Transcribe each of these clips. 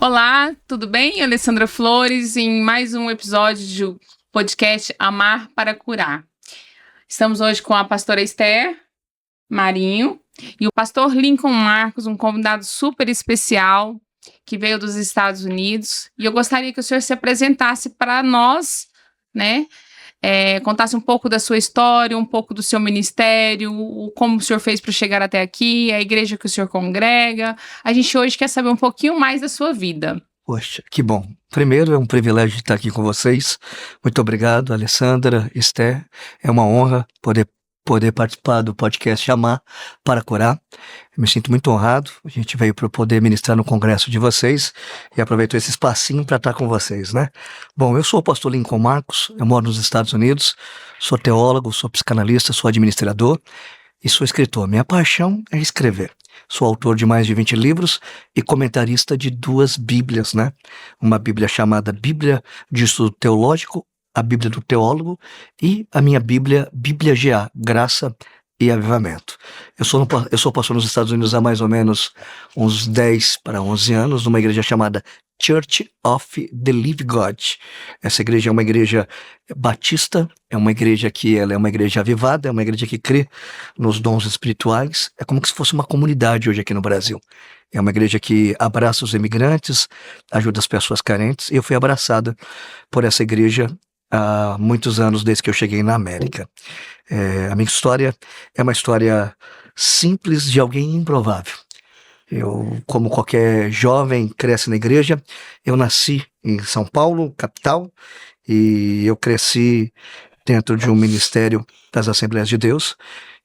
Olá, tudo bem? Alessandra Flores em mais um episódio do podcast Amar para Curar. Estamos hoje com a pastora Esther Marinho e o pastor Lincoln Marcos, um convidado super especial que veio dos Estados Unidos. E eu gostaria que o senhor se apresentasse para nós, né? Contasse um pouco da sua história, um pouco do seu ministério, como o senhor fez para chegar até aqui, a igreja que o senhor congrega. A gente hoje quer saber um pouquinho mais da sua vida. Poxa, que bom. Primeiro, é um privilégio estar aqui com vocês. Muito obrigado, Alessandra, Esther. É uma honra poder participar do podcast Amar para Curar. Eu me sinto muito honrado. A gente veio para poder ministrar no congresso de vocês e aproveitou esse espacinho para estar com vocês, né? Bom, eu sou o pastor Lincoln Marcos, eu moro nos Estados Unidos, sou teólogo, sou psicanalista, sou administrador e sou escritor. Minha paixão é escrever. Sou autor de mais de 20 livros e comentarista de 2 Bíblias, né? Uma Bíblia chamada Bíblia de Estudo Teológico, a Bíblia do Teólogo, e a minha Bíblia, Bíblia GA, Graça e Avivamento. Eu sou pastor nos Estados Unidos há mais ou menos uns 10 para 11 anos, numa igreja chamada Church of the Living God. Essa igreja é uma igreja batista, é uma igreja que ela é uma igreja avivada, é uma igreja que crê nos dons espirituais. É como se fosse uma comunidade hoje aqui no Brasil. É uma igreja que abraça os imigrantes, ajuda as pessoas carentes. E eu fui abraçada por essa igreja há muitos anos, desde que eu cheguei na América. A minha história é uma história simples de alguém improvável. Eu, como qualquer jovem, cresce na igreja. Eu nasci em São Paulo, capital, e eu cresci dentro de um ministério das Assembleias de Deus,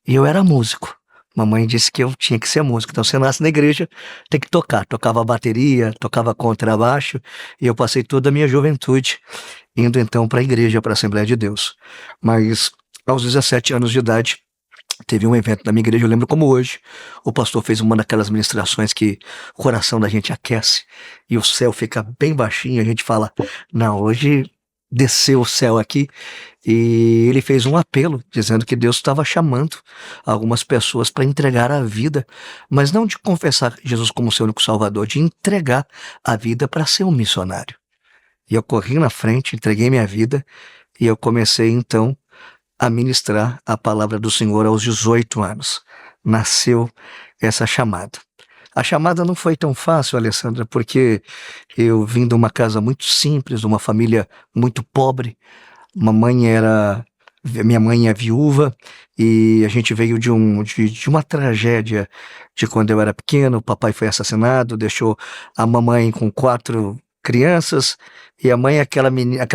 e eu era músico. Mamãe disse que eu tinha que ser músico. Então, você nasce na igreja, tem que tocar. Tocava bateria, tocava contrabaixo, e eu passei toda a minha juventude indo então para a igreja, para a Assembleia de Deus. Mas aos 17 anos de idade, teve um evento na minha igreja, eu lembro como hoje. O pastor fez uma daquelas ministrações que o coração da gente aquece e o céu fica bem baixinho. A gente fala, não, hoje desceu o céu aqui. E ele fez um apelo dizendo que Deus estava chamando algumas pessoas para entregar a vida, mas não de confessar Jesus como seu único salvador, de entregar a vida para ser um missionário. E eu corri na frente, entreguei minha vida e eu comecei então a ministrar a palavra do Senhor aos 18 anos. Nasceu essa chamada. A chamada não foi tão fácil, Alessandra, porque eu vim de uma casa muito simples, de uma família muito pobre. Minha mãe é viúva e a gente veio de uma tragédia de quando eu era pequeno. O papai foi assassinado, deixou a mamãe com 4 crianças, e a mãe, aquela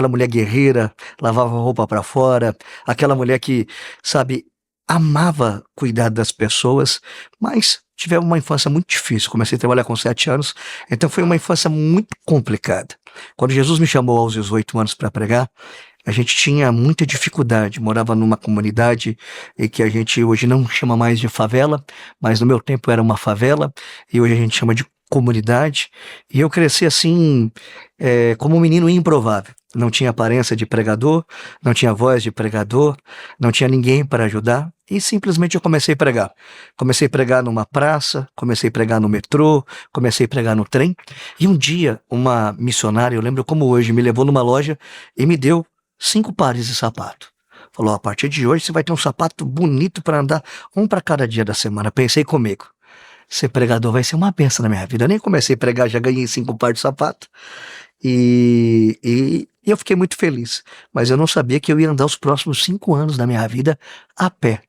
mulher guerreira, lavava roupa para fora, aquela mulher que, sabe, amava cuidar das pessoas, mas tivemos uma infância muito difícil. Comecei a trabalhar com 7 anos, então foi uma infância muito complicada. Quando Jesus me chamou aos 18 anos para pregar, a gente tinha muita dificuldade, morava numa comunidade e que a gente hoje não chama mais de favela, mas no meu tempo era uma favela, e hoje a gente chama de comunidade. E eu cresci assim, como um menino improvável. Não tinha aparência de pregador, não tinha voz de pregador, não tinha ninguém para ajudar, e simplesmente eu comecei a pregar. Comecei a pregar numa praça, comecei a pregar no metrô, comecei a pregar no trem, e um dia uma missionária, eu lembro como hoje, me levou numa loja e me deu 5 pares de sapato. Falou, a partir de hoje você vai ter um sapato bonito para andar, um para cada dia da semana. Pensei comigo, ser pregador vai ser uma bênção na minha vida. Eu nem comecei a pregar, já ganhei 5 pares de sapato. E eu fiquei muito feliz. Mas eu não sabia que eu ia andar os próximos 5 anos da minha vida a pé.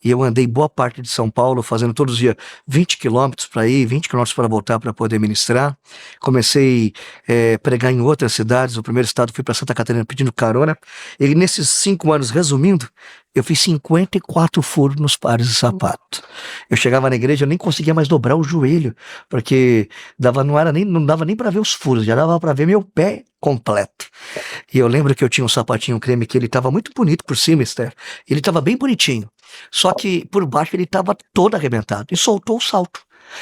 E eu andei boa parte de São Paulo, fazendo todos os dias 20 quilômetros para ir, 20 quilômetros para voltar para poder ministrar. Comecei a pregar em outras cidades. O primeiro estado fui para Santa Catarina pedindo carona. E nesses 5 anos, resumindo, eu fiz 54 furos nos pares de sapato. Eu chegava na igreja, eu nem conseguia mais dobrar o joelho, porque não dava nem para ver os furos, já dava para ver meu pé completo. E eu lembro que eu tinha um sapatinho creme que ele estava muito bonito por cima, Esther. Ele estava bem bonitinho. Só que por baixo ele estava todo arrebentado e soltou o salto.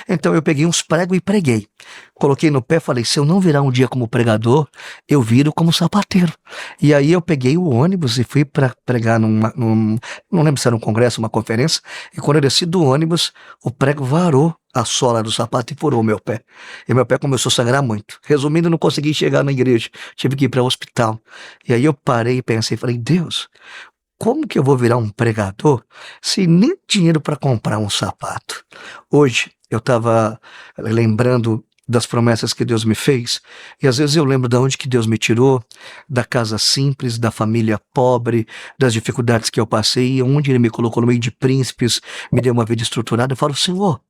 Então eu peguei uns pregos e preguei. Coloquei no pé, falei, se eu não virar um dia como pregador, eu viro como sapateiro. E aí eu peguei o ônibus e fui para pregar não lembro se era um congresso, uma conferência, e quando eu desci do ônibus, o prego varou a sola do sapato e furou meu pé. E meu pé começou a sangrar muito. Resumindo, eu não consegui chegar na igreja. Tive que ir para o hospital. E aí eu parei e pensei, falei, Deus, como que eu vou virar um pregador se nem dinheiro para comprar um sapato? Hoje eu estava lembrando das promessas que Deus me fez, e às vezes eu lembro de onde que Deus me tirou, da casa simples, da família pobre, das dificuldades que eu passei, onde Ele me colocou no meio de príncipes, me deu uma vida estruturada. Eu falo, Senhor,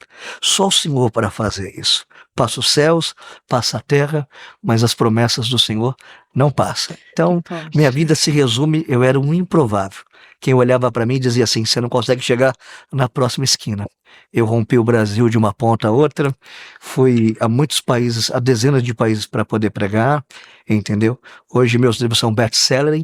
só o Senhor para fazer isso. Passa os céus, passa a terra, mas as promessas do Senhor não passam. Então, minha vida se resume, eu era um improvável. Quem olhava para mim dizia assim, você não consegue chegar na próxima esquina. Eu rompi o Brasil de uma ponta a outra, fui a muitos países, a dezenas de países para poder pregar, entendeu? Hoje meus livros são best-seller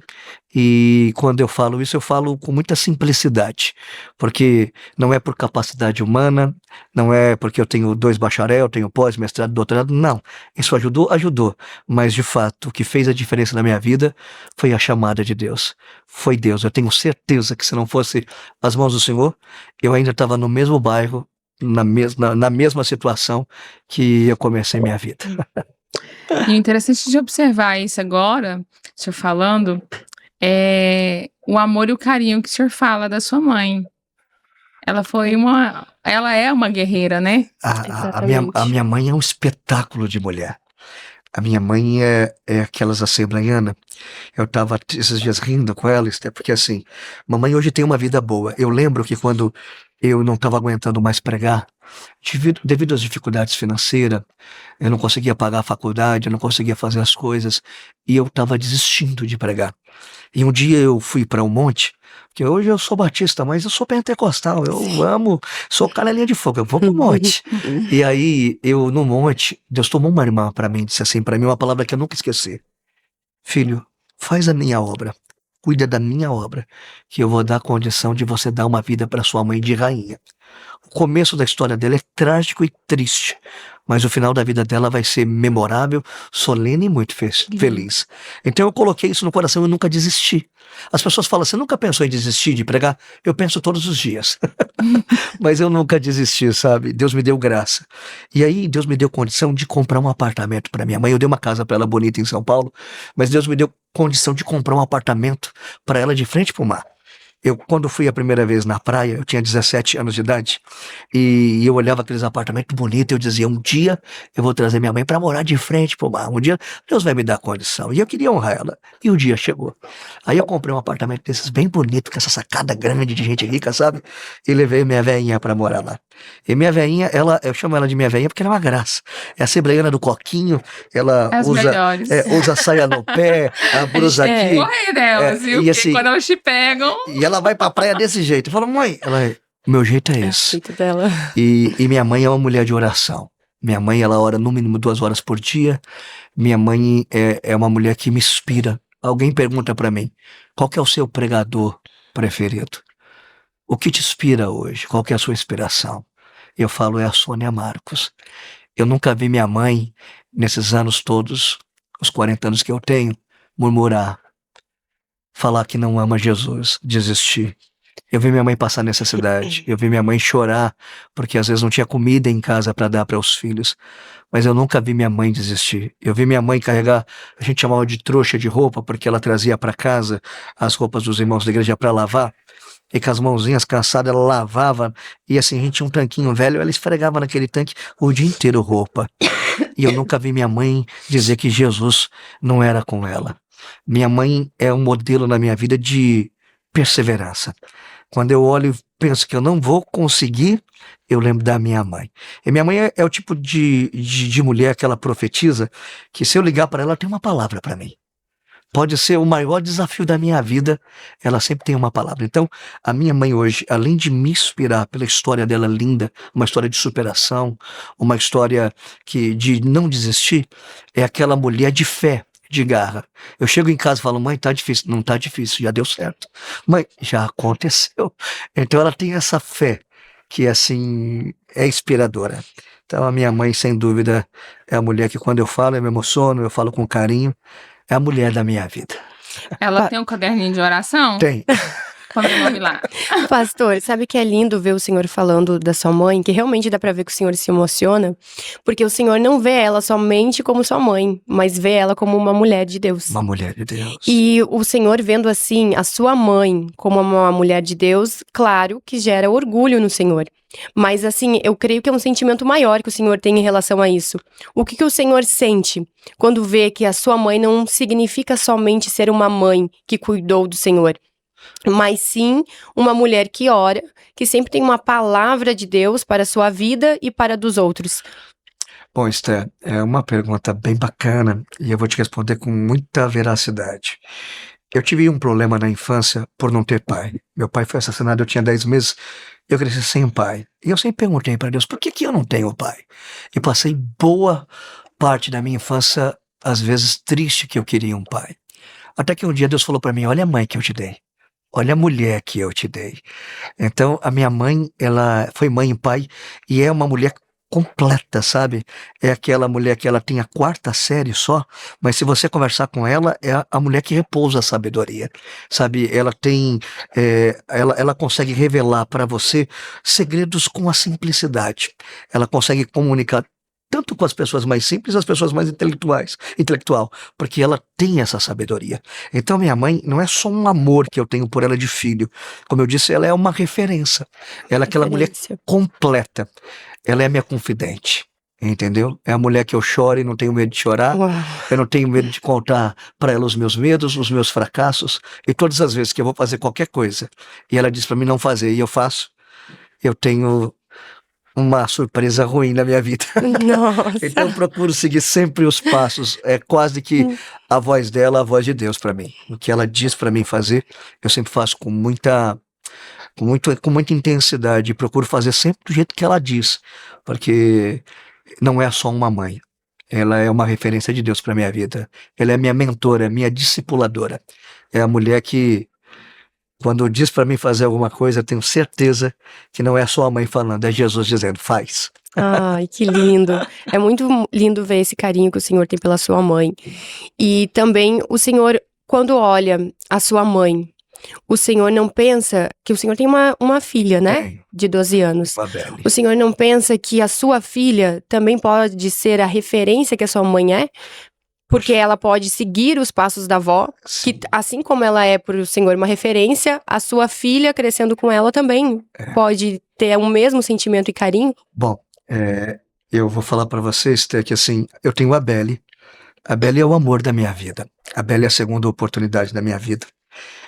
e quando eu falo isso, eu falo com muita simplicidade, porque não é por capacidade humana, não é porque eu tenho 2 bacharel, tenho pós, mestrado, doutorado, não. Isso ajudou, mas de fato o que fez a diferença na minha vida foi a chamada de Deus. Foi Deus, eu tenho certeza que se não fosse as mãos do Senhor, eu ainda estava no mesmo bairro, na mesma situação que eu comecei minha vida. E o interessante de observar isso agora, o senhor falando, é o amor e o carinho que o senhor fala da sua mãe. Ela é uma guerreira, né? A minha mãe é um espetáculo de mulher. A minha mãe é aquelas assembleianas. Eu estava esses dias rindo com ela, porque assim, mamãe hoje tem uma vida boa. Eu lembro que quando eu não estava aguentando mais pregar, devido às dificuldades financeiras, eu não conseguia pagar a faculdade, eu não conseguia fazer as coisas, e eu estava desistindo de pregar. E um dia eu fui para um monte, porque hoje eu sou batista, mas eu sou pentecostal, eu amo, sou canelinha de fogo, eu vou pro monte. E aí, eu no monte, Deus tomou uma irmã para mim, disse assim para mim uma palavra que eu nunca esqueci. Filho, faz a minha obra, cuida da minha obra, que eu vou dar condição de você dar uma vida para sua mãe de rainha. O começo da história dela é trágico e triste, mas o final da vida dela vai ser memorável, solene e muito feliz. Então eu coloquei isso no coração e nunca desisti. As pessoas falam, você nunca pensou em desistir de pregar? Eu penso todos os dias. Mas eu nunca desisti, sabe? Deus me deu graça. E aí Deus me deu condição de comprar um apartamento para minha mãe. Eu dei uma casa para ela bonita em São Paulo, mas Deus me deu condição de comprar um apartamento para ela de frente para o mar. Quando fui a primeira vez na praia, eu tinha 17 anos de idade, e eu olhava aqueles apartamentos bonitos, eu dizia, um dia eu vou trazer minha mãe para morar de frente pro mar, um dia Deus vai me dar condição, e eu queria honrar ela, e o dia chegou. Aí eu comprei um apartamento desses bem bonito, com essa sacada grande de gente rica, sabe? E levei minha velhinha para morar lá. E minha velhinha, eu chamo ela de minha velhinha porque ela é uma graça. É a assembleiana do coquinho, ela usa saia no pé, a blusa aqui. Corre delas, viu? E assim, quando elas te pegam... E ela vai pra praia desse jeito. Eu falo, mãe, o meu jeito é esse. O jeito dela. E minha mãe é uma mulher de oração. Minha mãe, ela ora no mínimo 2 horas por dia. Minha mãe é uma mulher que me inspira. Alguém pergunta pra mim, qual que é o seu pregador preferido? O que te inspira hoje? Qual que é a sua inspiração? Eu falo, é a Sônia Marcos. Eu nunca vi minha mãe, nesses anos todos, os 40 anos que eu tenho, murmurar, falar que não ama Jesus, desistir. Eu vi minha mãe passar necessidade, eu vi minha mãe chorar, porque às vezes não tinha comida em casa para dar para os filhos, mas eu nunca vi minha mãe desistir. Eu vi minha mãe carregar, a gente chamava de trouxa de roupa, porque ela trazia para casa as roupas dos irmãos da igreja para lavar, e com as mãozinhas cansadas ela lavava, e assim, a gente tinha um tanquinho velho, ela esfregava naquele tanque o dia inteiro roupa. E eu nunca vi minha mãe dizer que Jesus não era com ela. Minha mãe é um modelo na minha vida de perseverança. Quando eu olho e penso que eu não vou conseguir, eu lembro da minha mãe. E minha mãe é o tipo de mulher que ela profetiza, que se eu ligar para ela, ela tem uma palavra para mim. Pode ser o maior desafio da minha vida, ela sempre tem uma palavra. Então, a minha mãe hoje, além de me inspirar pela história dela linda, uma história de superação, uma história de não desistir, é aquela mulher de fé, de garra. Eu chego em casa e falo, mãe, tá difícil. Não tá difícil, já deu certo. Mãe, já aconteceu. Então ela tem essa fé que, assim, é inspiradora. Então a minha mãe, sem dúvida, é a mulher que quando eu falo, eu me emociono, eu falo com carinho. É a mulher da minha vida. Ela tem um caderninho de oração? Tem. com o meu nome lá. Pastor, sabe que é lindo ver o senhor falando da sua mãe, que realmente dá pra ver que o senhor se emociona, porque o senhor não vê ela somente como sua mãe, mas vê ela como uma mulher de Deus. Uma mulher de Deus. E o senhor vendo assim a sua mãe como uma mulher de Deus, claro que gera orgulho no senhor. Mas assim, eu creio que é um sentimento maior que o senhor tem em relação a isso. O que o senhor sente quando vê que a sua mãe não significa somente ser uma mãe que cuidou do senhor, mas sim uma mulher que ora, que sempre tem uma palavra de Deus para a sua vida e para a dos outros? Bom, Esther, é uma pergunta bem bacana e eu vou te responder com muita veracidade. Eu tive um problema na infância por não ter pai. Meu pai foi assassinado, eu tinha 10 meses, eu cresci sem pai. E eu sempre perguntei para Deus, por que que eu não tenho pai? E passei boa parte da minha infância, às vezes, triste que eu queria um pai. Até que um dia Deus falou para mim, olha a mãe que eu te dei. Olha a mulher que eu te dei. Então, a minha mãe, ela foi mãe e pai, e é uma mulher completa, sabe? É aquela mulher que ela tem a 4ª série só, mas se você conversar com ela, é a mulher que repousa a sabedoria, sabe? Ela tem, ela consegue revelar para você segredos com a simplicidade. Ela consegue comunicar tanto com as pessoas mais simples, as pessoas mais intelectual, porque ela tem essa sabedoria. Então minha mãe não é só um amor que eu tenho por ela de filho, como eu disse, ela é uma referência, ela é aquela mulher completa, ela é minha confidente, entendeu? É a mulher que eu choro e não tenho medo de chorar, Uau. eu não tenho medo de contar para ela os meus medos, os meus fracassos, e todas as vezes que eu vou fazer qualquer coisa, e ela diz para mim não fazer, e eu faço, eu tenho uma surpresa ruim na minha vida. Nossa. Então eu procuro seguir sempre os passos. É quase que a voz dela, a voz de Deus para mim. O que ela diz para mim fazer, eu sempre faço com muita intensidade. Procuro fazer sempre do jeito que ela diz, porque não é só uma mãe. Ela é uma referência de Deus para minha vida. Ela é minha mentora, minha discipuladora. É a mulher que, quando diz para mim fazer alguma coisa, eu tenho certeza que não é só a mãe falando, é Jesus dizendo, faz. Ai, que lindo. É muito lindo ver esse carinho que o senhor tem pela sua mãe. E também o senhor, quando olha a sua mãe, o senhor não pensa que o senhor tem uma filha, né? Tem. De 12 anos. Babeli. O senhor não pensa que a sua filha também pode ser a referência que a sua mãe é? Porque ela pode seguir os passos da avó, Sim. que assim como ela é para o senhor uma referência, a sua filha crescendo com ela também pode ter o mesmo sentimento e carinho? Bom, eu vou falar para vocês, Té, que assim, eu tenho a Beli. A Beli é o amor da minha vida. A Beli é a segunda oportunidade da minha vida.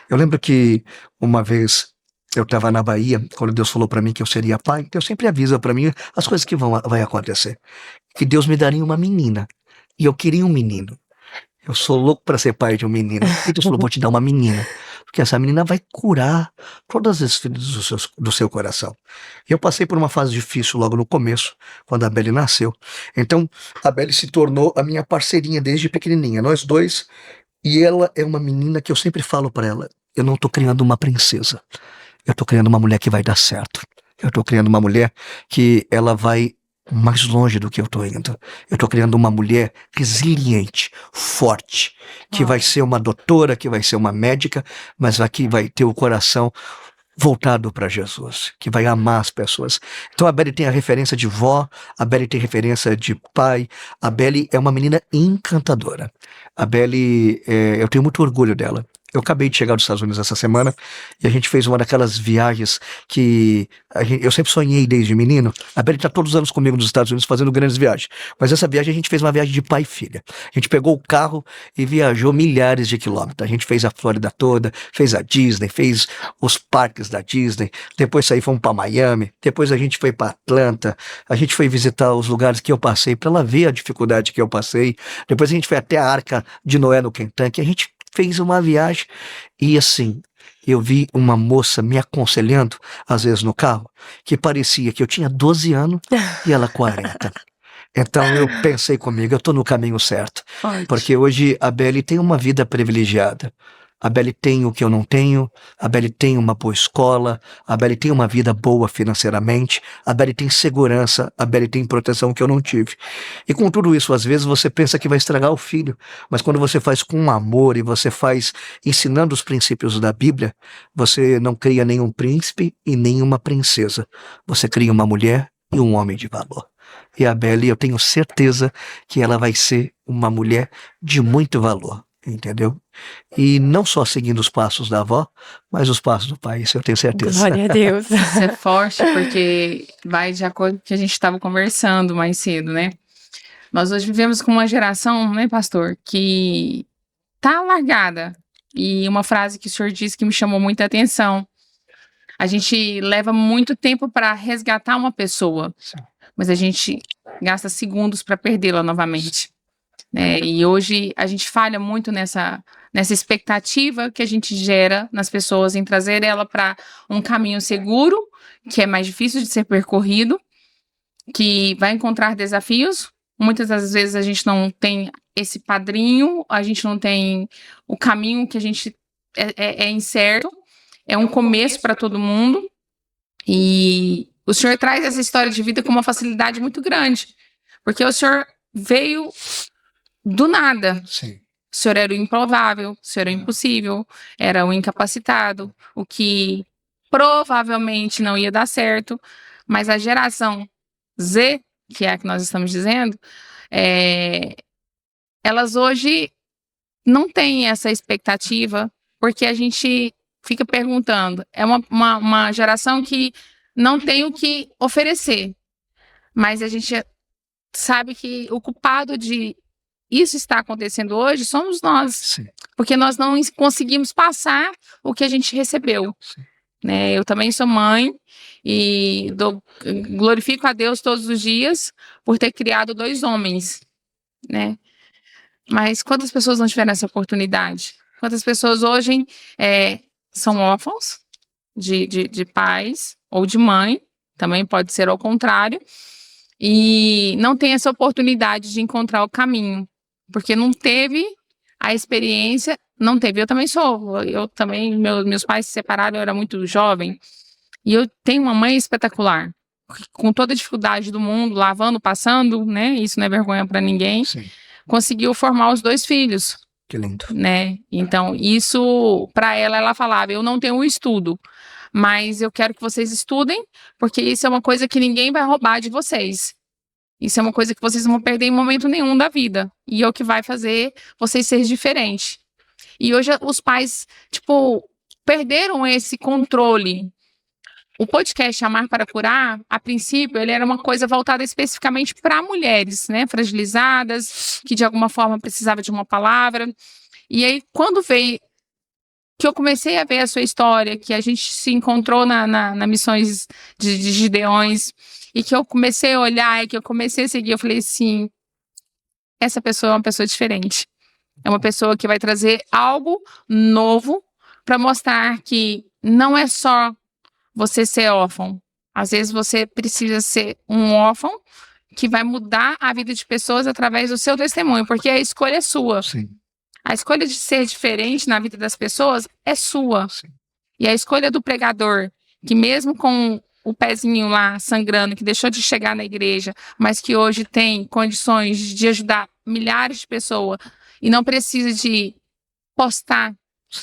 Eu lembro que uma vez eu estava na Bahia, quando Deus falou para mim que eu seria pai, Deus sempre avisa para mim as coisas que vai acontecer. Que Deus me daria uma menina. E eu queria um menino. Eu sou louco para ser pai de um menino. E Deus falou, vou te dar uma menina. Porque essa menina vai curar todas as feridas do seu coração. E eu passei por uma fase difícil logo no começo, quando a Beli nasceu. Então, a Beli se tornou a minha parceirinha desde pequenininha. Nós dois. E ela é uma menina que eu sempre falo para ela, eu não tô criando uma princesa. Eu tô criando uma mulher que vai dar certo. Eu tô criando uma mulher que ela vai mais longe do que eu tô indo. Eu tô criando uma mulher resiliente, forte, que vai ser uma doutora, que vai ser uma médica, mas que vai ter o coração voltado para Jesus, que vai amar as pessoas. Então a Beli tem a referência de vó, a Beli tem referência de pai, a Beli é uma menina encantadora. A Beli, eu tenho muito orgulho dela. Eu acabei de chegar dos Estados Unidos essa semana e a gente fez uma daquelas viagens que eu sempre sonhei desde menino. A Beli está todos os anos comigo nos Estados Unidos fazendo grandes viagens. Mas essa viagem a gente fez uma viagem de pai e filha. A gente pegou o carro e viajou milhares de quilômetros. A gente fez a Flórida toda, fez a Disney, fez os parques da Disney. Depois saí, fomos para Miami. Depois a gente foi para Atlanta. A gente foi visitar os lugares que eu passei para ela ver a dificuldade que eu passei. Depois a gente foi até a Arca de Noé no Kentucky. A gente fez uma viagem e assim, eu vi uma moça me aconselhando, às vezes no carro, que parecia que eu tinha 12 anos e ela 40. Então eu pensei comigo, eu estou no caminho certo. Porque hoje a Beli tem uma vida privilegiada. A Beli tem o que eu não tenho, a Beli tem uma boa escola, a Beli tem uma vida boa financeiramente, a Beli tem segurança, a Beli tem proteção que eu não tive. E com tudo isso, às vezes você pensa que vai estragar o filho, mas quando você faz com amor e você faz ensinando os princípios da Bíblia, você não cria nenhum príncipe e nenhuma princesa. Você cria uma mulher e um homem de valor. E a Beli, eu tenho certeza que ela vai ser uma mulher de muito valor, entendeu? E não só seguindo os passos da avó, mas os passos do pai, isso eu tenho certeza. Glória a Deus. Isso é forte, porque vai de acordo com o que a gente estava conversando mais cedo, né? Nós hoje vivemos com uma geração, né, pastor, que tá largada. E uma frase que o senhor disse que me chamou muita atenção. A gente leva muito tempo para resgatar uma pessoa, mas a gente gasta segundos para perdê-la novamente. Né? E hoje a gente falha muito nessa expectativa que a gente gera nas pessoas em trazer ela para um caminho seguro, que é mais difícil de ser percorrido, que vai encontrar desafios. Muitas das vezes a gente não tem esse padrinho, a gente não tem o caminho que a gente é incerto, é um começo para todo mundo. E o senhor traz essa história de vida com uma facilidade muito grande, porque o senhor veio do nada. Sim. O senhor era o improvável, o senhor era o impossível, era o incapacitado, o que provavelmente não ia dar certo, mas a geração Z, que é a que nós estamos dizendo, elas hoje não têm essa expectativa, porque a gente fica perguntando, é uma geração que não tem o que oferecer, mas a gente sabe que o culpado de isso estar acontecendo hoje somos nós, Sim. porque nós não conseguimos passar o que a gente recebeu. Né? Eu também sou mãe e glorifico a Deus todos os dias por ter criado 2 homens, né? Mas quantas pessoas não tiveram essa oportunidade? Quantas pessoas hoje são órfãos de pais ou de mãe, também pode ser ao contrário, e não tem essa oportunidade de encontrar o caminho, porque não teve a experiência, não teve. Eu também, meus pais se separaram, eu era muito jovem, e eu tenho uma mãe espetacular, com toda a dificuldade do mundo, lavando, passando, né, isso não é vergonha para ninguém, Sim. conseguiu formar os 2 filhos. Que lindo. Né? Então, isso, para ela falava, eu não tenho um estudo, mas eu quero que vocês estudem, porque isso é uma coisa que ninguém vai roubar de vocês. Isso é uma coisa que vocês não vão perder em momento nenhum da vida. E é o que vai fazer vocês serem diferentes. E hoje os pais, perderam esse controle. O podcast Amar para Curar, a princípio, ele era uma coisa voltada especificamente para mulheres, né? Fragilizadas, que de alguma forma precisavam de uma palavra. E aí, quando veio, que eu comecei a ver a sua história, que a gente se encontrou na Missões de Gideões, e que eu comecei a olhar, e que eu comecei a seguir, eu falei assim, essa pessoa é uma pessoa diferente. É uma pessoa que vai trazer algo novo para mostrar que não é só você ser órfão. Às vezes você precisa ser um órfão que vai mudar a vida de pessoas através do seu testemunho, porque a escolha é sua. Sim. A escolha de ser diferente na vida das pessoas é sua. Sim. E a escolha do pregador, que mesmo com o pezinho lá sangrando, que deixou de chegar na igreja, mas que hoje tem condições de ajudar milhares de pessoas e não precisa de postar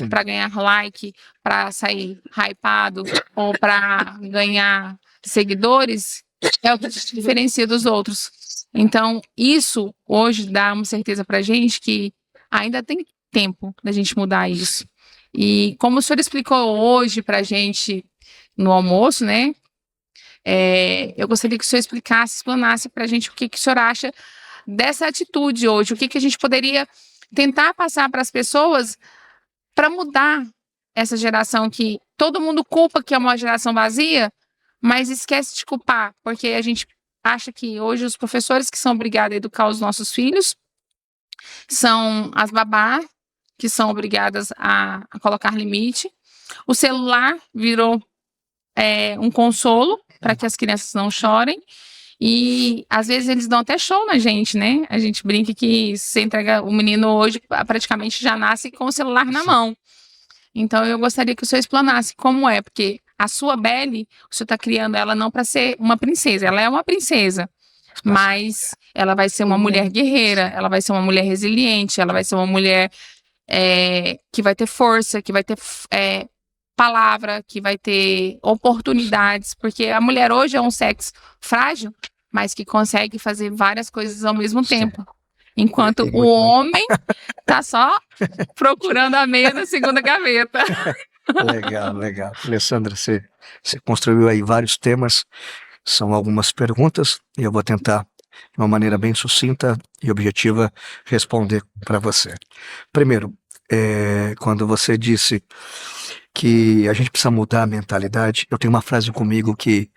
para ganhar like, para sair hypado ou para ganhar seguidores, é o que te diferencia dos outros. Então, isso hoje dá uma certeza para a gente que ainda tem tempo da gente mudar isso. E como o senhor explicou hoje para a gente no almoço, né? Eu gostaria que o senhor explanasse para a gente o que o senhor acha dessa atitude hoje, o que a gente poderia tentar passar para as pessoas para mudar essa geração que todo mundo culpa que é uma geração vazia, mas esquece de culpar, porque a gente acha que hoje os professores que são obrigados a educar os nossos filhos são as babás, que são obrigadas a colocar limite. O celular virou um consolo para que as crianças não chorem. E às vezes eles dão até show na gente, né? A gente brinca que se entrega o menino hoje praticamente já nasce com o celular na mão. Então eu gostaria que o senhor explanasse como é, porque a sua Belle, o senhor está criando ela não para ser uma princesa, ela é uma princesa, mas ela vai ser uma mulher guerreira, ela vai ser uma mulher resiliente, ela vai ser uma mulher que vai ter força, que vai ter palavra, que vai ter oportunidades, porque a mulher hoje é um sexo frágil, mas que consegue fazer várias coisas ao mesmo tempo. Enquanto o homem tá só procurando a meia na segunda gaveta. Legal, legal. Alessandra, você construiu aí vários temas, são algumas perguntas, e eu vou tentar, de uma maneira bem sucinta e objetiva, responder para você. Primeiro, quando você disse que a gente precisa mudar a mentalidade, eu tenho uma frase comigo que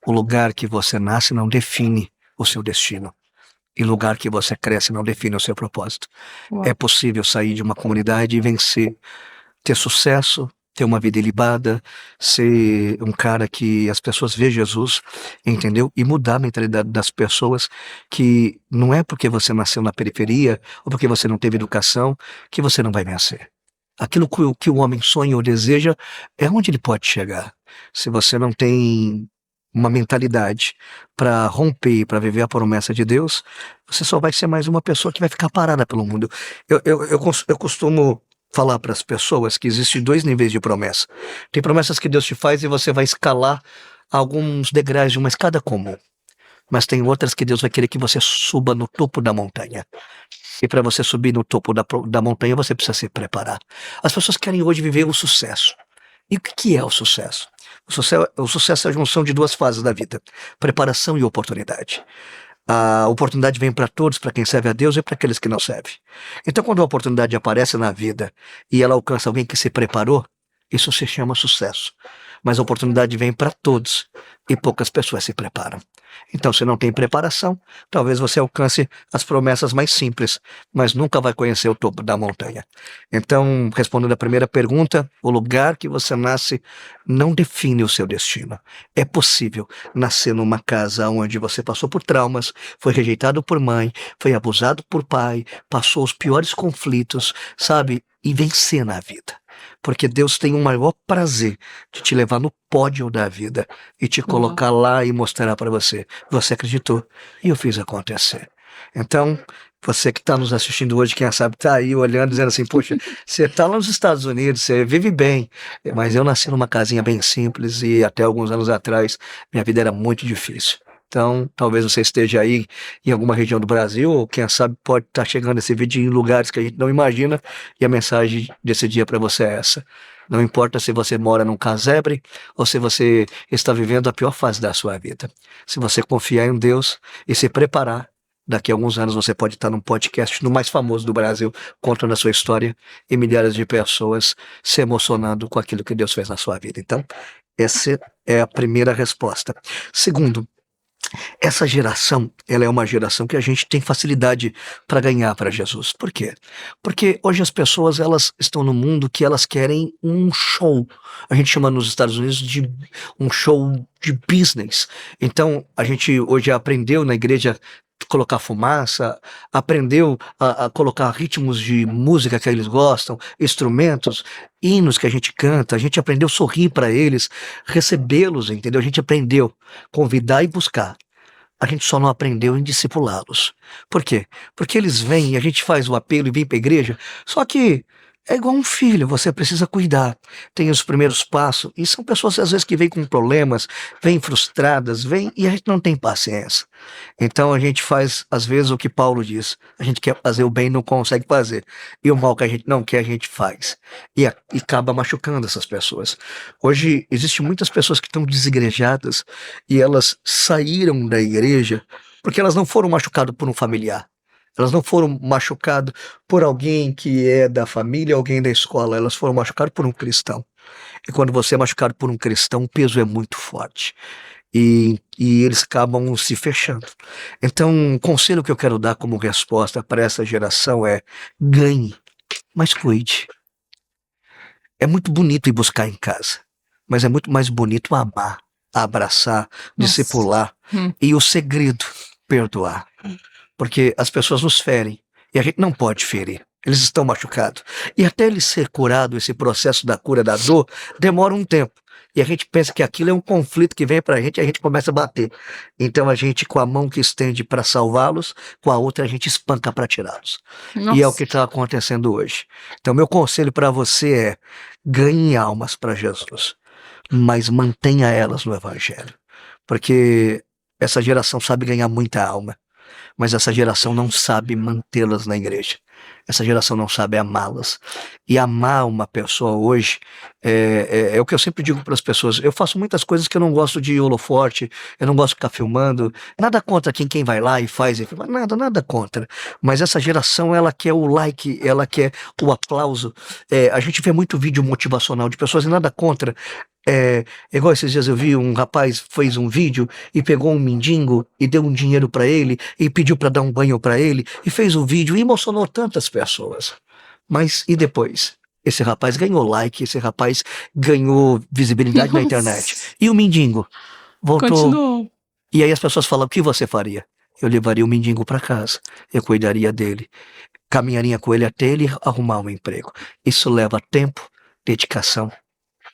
o lugar que você nasce não define o seu destino. E o lugar que você cresce não define o seu propósito. Uau. É possível sair de uma comunidade e vencer, ter sucesso, ter uma vida ilibada, ser um cara que as pessoas vejam Jesus, entendeu? E mudar a mentalidade das pessoas, que não é porque você nasceu na periferia ou porque você não teve educação que você não vai vencer. Aquilo que o homem sonha ou deseja é onde ele pode chegar. Se você não tem uma mentalidade para romper, para viver a promessa de Deus, você só vai ser mais uma pessoa que vai ficar parada pelo mundo. Eu costumo falar para as pessoas que existem 2 níveis de promessa. Tem promessas que Deus te faz e você vai escalar alguns degraus de uma escada comum. Mas tem outras que Deus vai querer que você suba no topo da montanha. E para você subir no topo da montanha, você precisa se preparar. As pessoas querem hoje viver o sucesso. E o que é o sucesso? O sucesso é a junção de 2 fases da vida: preparação e oportunidade. A oportunidade vem para todos, para quem serve a Deus e para aqueles que não servem. Então, quando a oportunidade aparece na vida e ela alcança alguém que se preparou, isso se chama sucesso. Mas a oportunidade vem para todos e poucas pessoas se preparam. Então, se não tem preparação, talvez você alcance as promessas mais simples, mas nunca vai conhecer o topo da montanha. Então, respondendo a primeira pergunta, o lugar que você nasce não define o seu destino. É possível nascer numa casa onde você passou por traumas, foi rejeitado por mãe, foi abusado por pai, passou os piores conflitos, sabe? E vencer na vida. Porque Deus tem o maior prazer de te levar no pódio da vida e te colocar lá e mostrar para você. Você acreditou e eu fiz acontecer. Então, você que está nos assistindo hoje, quem sabe está aí olhando, dizendo assim, poxa, você está lá nos Estados Unidos, você vive bem, mas eu nasci numa casinha bem simples e até alguns anos atrás minha vida era muito difícil. Então, talvez você esteja aí em alguma região do Brasil, ou quem sabe pode estar chegando esse vídeo em lugares que a gente não imagina, e a mensagem desse dia para você é essa. Não importa se você mora num casebre ou se você está vivendo a pior fase da sua vida. Se você confiar em Deus e se preparar, daqui a alguns anos você pode estar num podcast no mais famoso do Brasil, contando a sua história e milhares de pessoas se emocionando com aquilo que Deus fez na sua vida. Então, essa é a primeira resposta. Segundo, essa geração, ela é uma geração que a gente tem facilidade para ganhar para Jesus. Por quê? Porque hoje as pessoas, elas estão no mundo que elas querem um show. A gente chama nos Estados Unidos de um show de business. Então, a gente hoje aprendeu na igreja colocar fumaça, aprendeu a colocar ritmos de música que eles gostam, instrumentos, hinos que a gente canta, a gente aprendeu a sorrir para eles, recebê-los, entendeu? A gente aprendeu convidar e buscar. A gente só não aprendeu em discipulá-los. Por quê? Porque eles vêm e a gente faz o apelo e vem para a igreja, só que é igual um filho, você precisa cuidar, tem os primeiros passos, e são pessoas às vezes que vêm com problemas, vêm frustradas, vêm e a gente não tem paciência. Então a gente faz às vezes o que Paulo diz, a gente quer fazer o bem e não consegue fazer, e o mal que a gente não quer a gente faz, e acaba machucando essas pessoas. Hoje existem muitas pessoas que estão desigrejadas e elas saíram da igreja porque elas não foram machucadas por um familiar. Elas não foram machucadas por alguém que é da família, alguém da escola. Elas foram machucadas por um cristão. E quando você é machucado por um cristão, o peso é muito forte. E eles acabam se fechando. Então, o conselho que eu quero dar como resposta para essa geração é: ganhe, mas cuide. É muito bonito ir buscar em casa, mas é muito mais bonito amar, abraçar, discipular. E o segredo, perdoar. Porque as pessoas nos ferem e a gente não pode ferir. Eles estão machucados. E até ele ser curado, esse processo da cura da dor, demora um tempo. E a gente pensa que aquilo é um conflito que vem pra gente e a gente começa a bater. Então a gente, com a mão que estende para salvá-los, com a outra a gente espanca para tirá-los. E é o que está acontecendo hoje. Então meu conselho para você é: ganhe almas para Jesus, mas mantenha elas no Evangelho. Porque essa geração sabe ganhar muita alma, mas essa geração não sabe mantê-las na igreja. Essa geração não sabe amá-las. E amar uma pessoa hoje é o que eu sempre digo para as pessoas. Eu faço muitas coisas que eu não gosto de holoforte, eu não gosto de ficar filmando. Nada contra quem vai lá e faz. Nada contra. Mas essa geração, ela quer o like, ela quer o aplauso. A gente vê muito vídeo motivacional de pessoas e nada contra. Igual esses dias eu vi um rapaz fez um vídeo e pegou um mendigo e deu um dinheiro para ele e pediu para dar um banho para ele e fez o vídeo e emocionou tantas pessoas. Mas e depois? Esse rapaz ganhou like, esse rapaz ganhou visibilidade na internet. E o mendigo voltou. Continuou. E aí as pessoas falam: o que você faria? Eu levaria o mendigo para casa, eu cuidaria dele, caminharia com ele até ele arrumar um emprego. Isso leva tempo, dedicação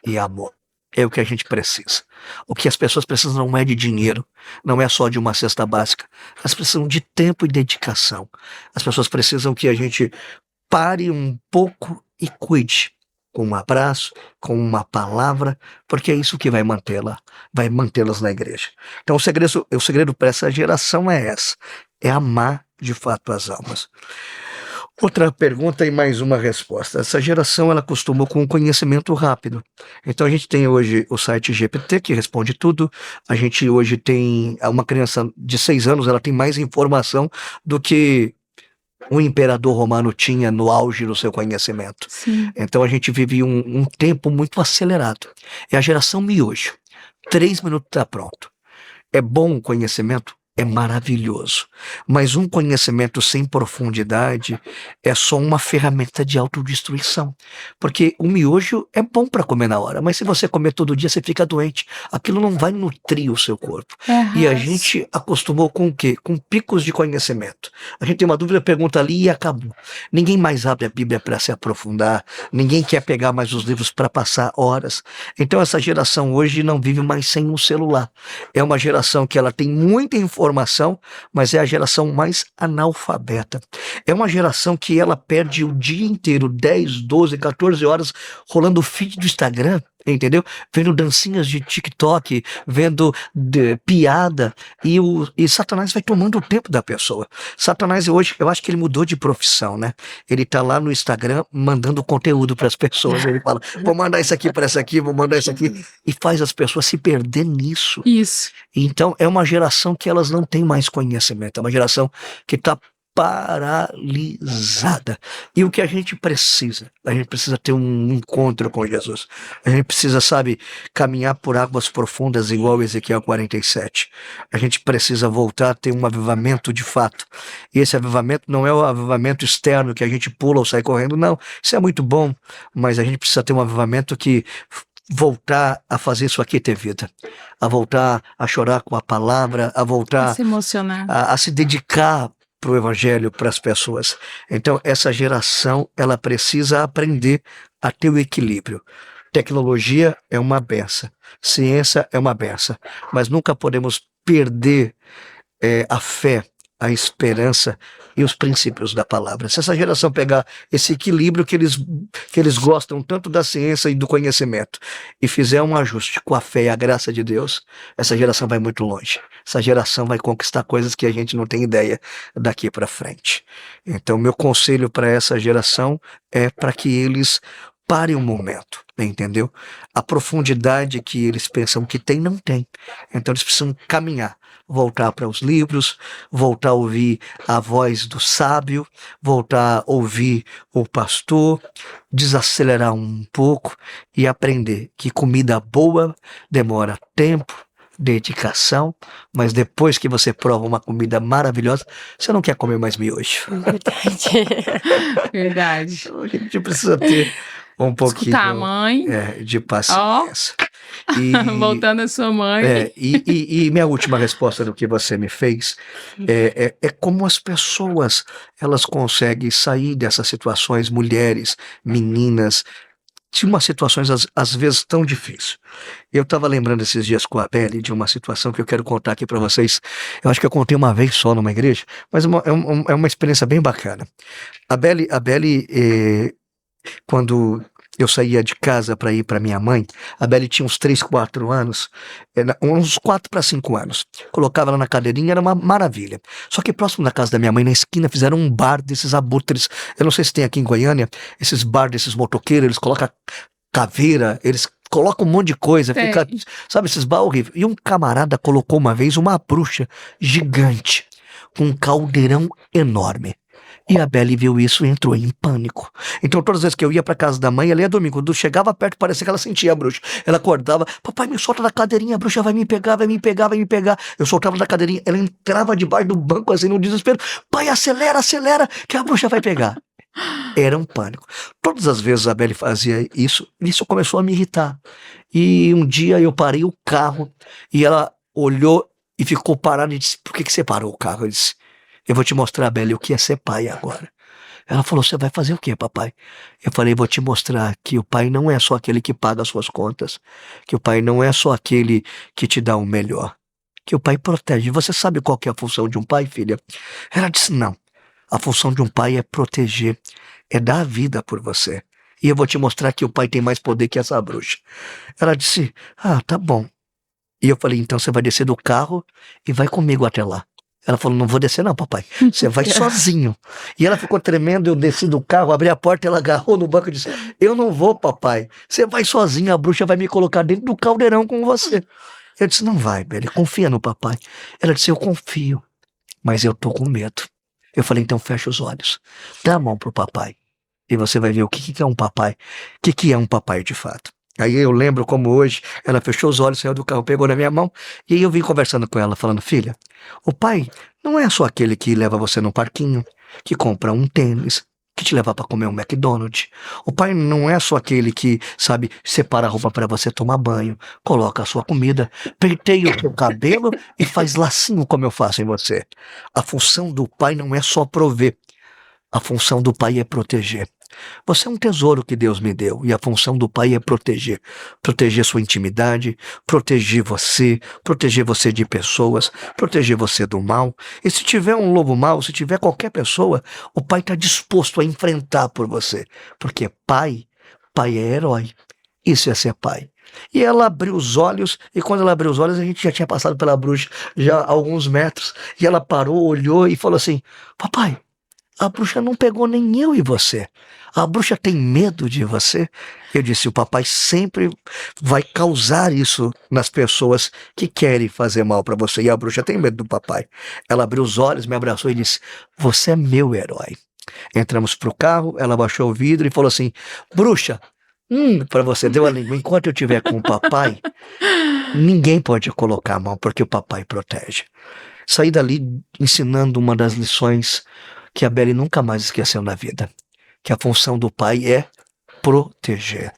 e amor. É o que a gente precisa. O que as pessoas precisam não é de dinheiro, não é só de uma cesta básica. Elas precisam de tempo e dedicação. As pessoas precisam que a gente pare um pouco e cuide, com um abraço, com uma palavra, porque é isso que vai mantê-las na igreja. Então o segredo para essa geração é essa, é amar de fato as almas. Outra pergunta e mais uma resposta. Essa geração, ela acostumou com o conhecimento rápido. Então a gente tem hoje o site GPT, que responde tudo. A gente hoje tem uma criança de 6 anos, ela tem mais informação do que o imperador romano tinha no auge do seu conhecimento. Sim. Então a gente vive um tempo muito acelerado. É a geração miojo. 3 minutos está pronto. É bom o conhecimento? É maravilhoso, mas um conhecimento sem profundidade é só uma ferramenta de autodestruição, porque o miojo é bom para comer na hora, mas se você comer todo dia você fica doente, aquilo não vai nutrir o seu corpo. E a gente acostumou com o quê? Com picos de conhecimento. A gente tem uma dúvida, pergunta ali e acabou. Ninguém mais abre a Bíblia para se aprofundar, ninguém quer pegar mais os livros para passar horas. Então essa geração hoje não vive mais sem um celular. É uma geração que ela tem muita informação, mas é a geração mais analfabeta. É uma geração que ela perde o dia inteiro, 10, 12, 14 horas, rolando o feed do Instagram, entendeu? Vendo dancinhas de TikTok, vendo piada, e Satanás vai tomando o tempo da pessoa. Satanás hoje, eu acho que ele mudou de profissão, né? Ele tá lá no Instagram mandando conteúdo para as pessoas. Ele fala: vou mandar isso aqui para essa aqui, vou mandar isso aqui, e faz as pessoas se perder nisso. Isso. Então é uma geração que elas não têm mais conhecimento, é uma geração que está paralisada. E o que a gente precisa ter um encontro com Jesus. A gente precisa, caminhar por águas profundas igual Ezequiel 47. A gente precisa voltar a ter um avivamento de fato. E esse avivamento não é o avivamento externo que a gente pula ou sai correndo, não. Isso é muito bom, mas a gente precisa ter um avivamento que voltar a fazer isso aqui ter vida, a voltar a chorar com a palavra, a voltar a se emocionar, a se dedicar para o evangelho, para as pessoas. Então essa geração, ela precisa aprender a ter o equilíbrio. Tecnologia é uma benção, ciência é uma benção, mas nunca podemos perder a fé, a esperança e os princípios da palavra. Se essa geração pegar esse equilíbrio que eles gostam tanto da ciência e do conhecimento e fizer um ajuste com a fé e a graça de Deus, essa geração vai muito longe. Essa geração vai conquistar coisas que a gente não tem ideia daqui para frente. Então meu conselho para essa geração é para que eles parem um momento, entendeu? A profundidade que eles pensam que tem, não tem. Então eles precisam caminhar, voltar para os livros, voltar a ouvir a voz do sábio, voltar a ouvir o pastor, desacelerar um pouco e aprender que comida boa demora tempo, dedicação, mas depois que você prova uma comida maravilhosa, você não quer comer mais miojo. Verdade. Então a gente precisa ter um pouquinho escutar a mãe. De paciência. E, Voltando à sua mãe. e minha última resposta do que você me fez é como as pessoas elas conseguem sair dessas situações, mulheres, meninas, de umas situações às vezes tão difíceis. Eu estava lembrando esses dias com a Beli de uma situação que eu quero contar aqui para vocês. Eu acho que eu contei uma vez só numa igreja, mas é uma experiência bem bacana. A Beli, quando eu saía de casa para ir para minha mãe, a Beli tinha uns 3, 4 anos, uns 4 para 5 anos. Colocava ela na cadeirinha, era uma maravilha. Só que próximo da casa da minha mãe, na esquina, fizeram um bar desses abutres. Eu não sei se tem aqui em Goiânia, esses bar desses motoqueiros, eles colocam caveira, eles colocam um monte de coisa, fica, sabe, esses bar horríveis. E um camarada colocou uma vez uma bruxa gigante, com um caldeirão enorme. E a Beli viu isso e entrou em pânico. Então todas as vezes que eu ia pra casa da mãe, ela ia dormir. Quando chegava perto, parecia que ela sentia a bruxa. Ela acordava, papai, me solta da cadeirinha, a bruxa vai me pegar, vai me pegar, vai me pegar. Eu soltava da cadeirinha, ela entrava debaixo do banco assim no desespero. Pai, acelera, acelera, que a bruxa vai pegar. Era um pânico. Todas as vezes a Beli fazia isso começou a me irritar. E um dia eu parei o carro e ela olhou e ficou parada e disse, por que você parou o carro? Eu disse, eu vou te mostrar, Beli, o que é ser pai agora. Ela falou, você vai fazer o quê, papai? Eu falei, vou te mostrar que o pai não é só aquele que paga as suas contas, que o pai não é só aquele que te dá o melhor, que o pai protege. Você sabe qual que é a função de um pai, filha? Ela disse, não. A função de um pai é proteger, é dar a vida por você. E eu vou te mostrar que o pai tem mais poder que essa bruxa. Ela disse, tá bom. E eu falei, então você vai descer do carro e vai comigo até lá. Ela falou, não vou descer não, papai. Você vai sozinho. E ela ficou tremendo, eu desci do carro, abri a porta, ela agarrou no banco e disse, eu não vou, papai. Você vai sozinho, a bruxa vai me colocar dentro do caldeirão com você. Eu disse, não vai, Beli, confia no papai. Ela disse, eu confio, mas eu tô com medo. Eu falei, então fecha os olhos. Dá a mão pro papai. E você vai ver o que é um papai. O que é um papai de fato. Aí eu lembro como hoje, ela fechou os olhos, saiu do carro, pegou na minha mão, e aí eu vim conversando com ela, falando, filha, o pai não é só aquele que leva você no parquinho, que compra um tênis, que te leva para comer um McDonald's. O pai não é só aquele que, sabe, separa a roupa para você tomar banho, coloca a sua comida, penteia o seu cabelo e faz lacinho como eu faço em você. A função do pai não é só prover, a função do pai é proteger. Você é um tesouro que Deus me deu e a função do pai é proteger. Proteger sua intimidade, proteger você de pessoas, proteger você do mal. E se tiver um lobo mau, se tiver qualquer pessoa, o pai está disposto a enfrentar por você. Porque pai é herói. Isso é ser pai. E ela abriu os olhos, e quando ela abriu os olhos, a gente já tinha passado pela bruxa já há alguns metros. E ela parou, olhou e falou assim, papai, a bruxa não pegou nem eu e você. A bruxa tem medo de você. Eu disse, o papai sempre vai causar isso nas pessoas que querem fazer mal para você. E a bruxa tem medo do papai. Ela abriu os olhos, me abraçou e disse, você é meu herói. Entramos pro carro, ela baixou o vidro e falou assim, bruxa, para você, deu a língua. Enquanto eu estiver com o papai, ninguém pode colocar a mão, porque o papai protege. Saí dali ensinando uma das lições que a Beli nunca mais esqueceu na vida, que a função do pai é proteger.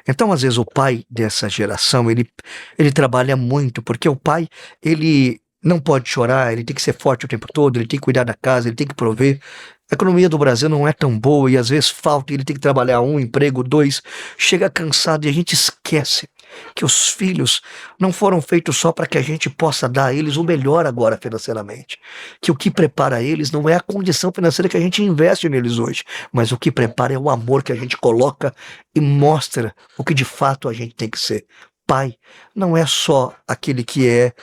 Então, às vezes, o pai dessa geração, ele trabalha muito, porque o pai, ele não pode chorar, ele tem que ser forte o tempo todo, ele tem que cuidar da casa, ele tem que prover. A economia do Brasil não é tão boa e às vezes falta, ele tem que trabalhar 1 emprego, 2, chega cansado e a gente esquece que os filhos não foram feitos só para que a gente possa dar a eles o melhor agora financeiramente. Que o que prepara eles não é a condição financeira que a gente investe neles hoje, mas o que prepara é o amor que a gente coloca e mostra o que de fato a gente tem que ser. Pai não é só aquele que é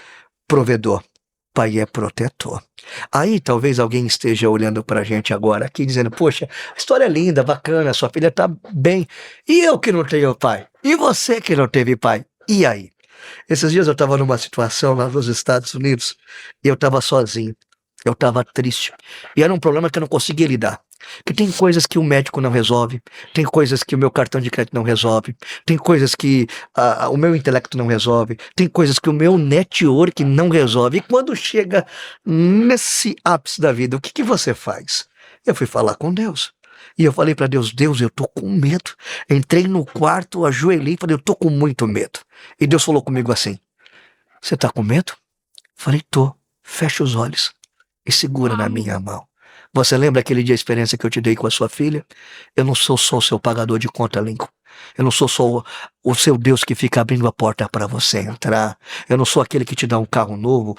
provedor. Pai é protetor. Aí talvez alguém esteja olhando pra gente agora aqui dizendo, poxa, a história é linda, bacana, sua filha tá bem. E eu que não tenho pai? E você que não teve pai? E aí? Esses dias eu estava numa situação lá nos Estados Unidos e eu estava sozinho. Eu estava triste. E era um problema que eu não conseguia lidar. Porque tem coisas que o médico não resolve, tem coisas que o meu cartão de crédito não resolve, tem coisas que o meu intelecto não resolve, tem coisas que o meu network não resolve. E quando chega nesse ápice da vida, o que você faz? Eu fui falar com Deus. E eu falei para Deus, Deus, eu tô com medo. Entrei no quarto, ajoelhei e falei, eu tô com muito medo. E Deus falou comigo assim, você tá com medo? Falei, tô. Fecha os olhos e segura na minha mão. Você lembra aquele dia a experiência que eu te dei com a sua filha? Eu não sou só o seu pagador de conta, Lincoln. Eu não sou só o seu Deus que fica abrindo a porta para você entrar. Eu não sou aquele que te dá um carro novo,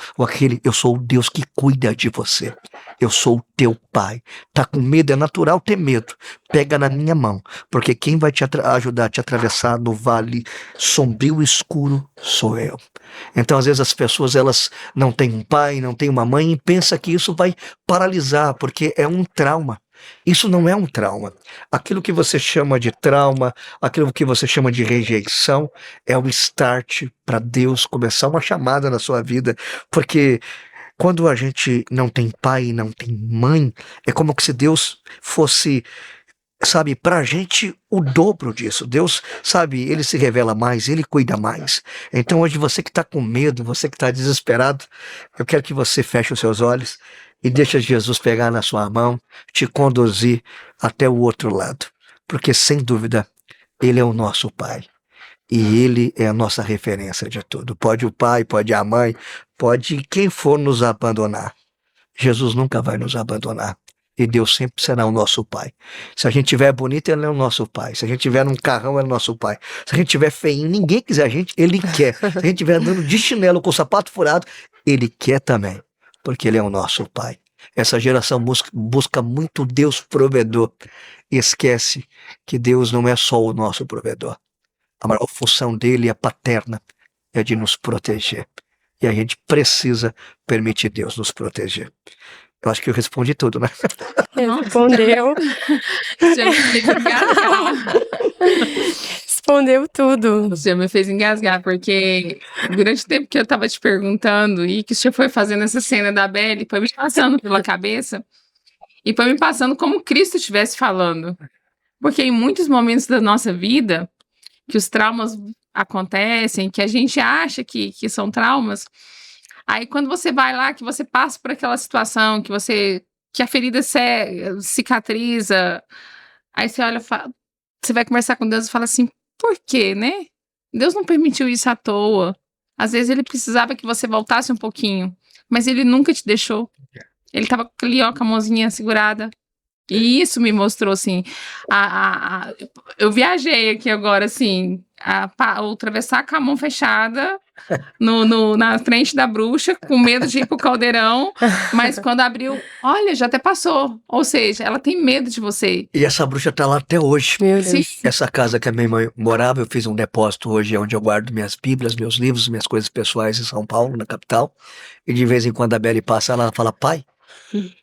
eu sou o Deus que cuida de você. Eu sou o teu pai. Tá com medo? É natural ter medo. Pega na minha mão, porque quem vai te ajudar a te atravessar no vale sombrio e escuro sou eu. Então, às vezes as pessoas elas não têm um pai, não têm uma mãe e pensam que isso vai paralisar, porque é um trauma. Isso não é um trauma. Aquilo que você chama de trauma, aquilo que você chama de rejeição, é o start para Deus começar uma chamada na sua vida. Porque quando a gente não tem pai e não tem mãe, é como se Deus fosse, sabe, pra gente o dobro disso. Deus, sabe, ele se revela mais, ele cuida mais. Então hoje você que está com medo, você que está desesperado, eu quero que você feche os seus olhos e deixe Jesus pegar na sua mão, te conduzir até o outro lado. Porque sem dúvida, ele é o nosso pai. E ele é a nossa referência de tudo. Pode o pai, pode a mãe, pode quem for nos abandonar. Jesus nunca vai nos abandonar. E Deus sempre será o nosso pai. Se a gente tiver bonito, ele é o nosso pai. Se a gente tiver num carrão, é o nosso pai. Se a gente tiver feinho, ninguém quiser a gente, ele quer. Se a gente tiver andando de chinelo com o sapato furado, ele quer também. Porque ele é o nosso pai. Essa geração busca muito Deus provedor. E esquece que Deus não é só o nosso provedor. A maior função dele é paterna, é de nos proteger. E a gente precisa permitir Deus nos proteger. Eu acho que eu respondi tudo, né? Respondeu. Você me fez engasgar. Respondeu tudo. Você me fez engasgar, porque durante o tempo que eu tava te perguntando e que o senhor foi fazendo essa cena da Belle, foi me passando pela cabeça e foi me passando como Cristo estivesse falando. Porque em muitos momentos da nossa vida, que os traumas acontecem, que a gente acha que são traumas, aí quando você vai lá, que você passa por aquela situação, que a ferida cicatriza, aí você olha, você vai conversar com Deus e fala assim, por quê, né? Deus não permitiu isso à toa. Às vezes ele precisava que você voltasse um pouquinho, mas ele nunca te deixou. Ele estava ali, ó, com a mãozinha segurada. E isso me mostrou, assim, eu viajei aqui agora, assim, atravessar com a mão fechada na frente da bruxa, com medo de ir pro caldeirão, mas quando abriu, olha, já até passou. Ou seja, ela tem medo de você. E essa bruxa tá lá até hoje. Meu Deus. Sim. Essa casa que a minha mãe morava, eu fiz um depósito hoje, onde eu guardo minhas bíblias, meus livros, minhas coisas pessoais em São Paulo, na capital. E de vez em quando a Belle passa, ela fala, pai,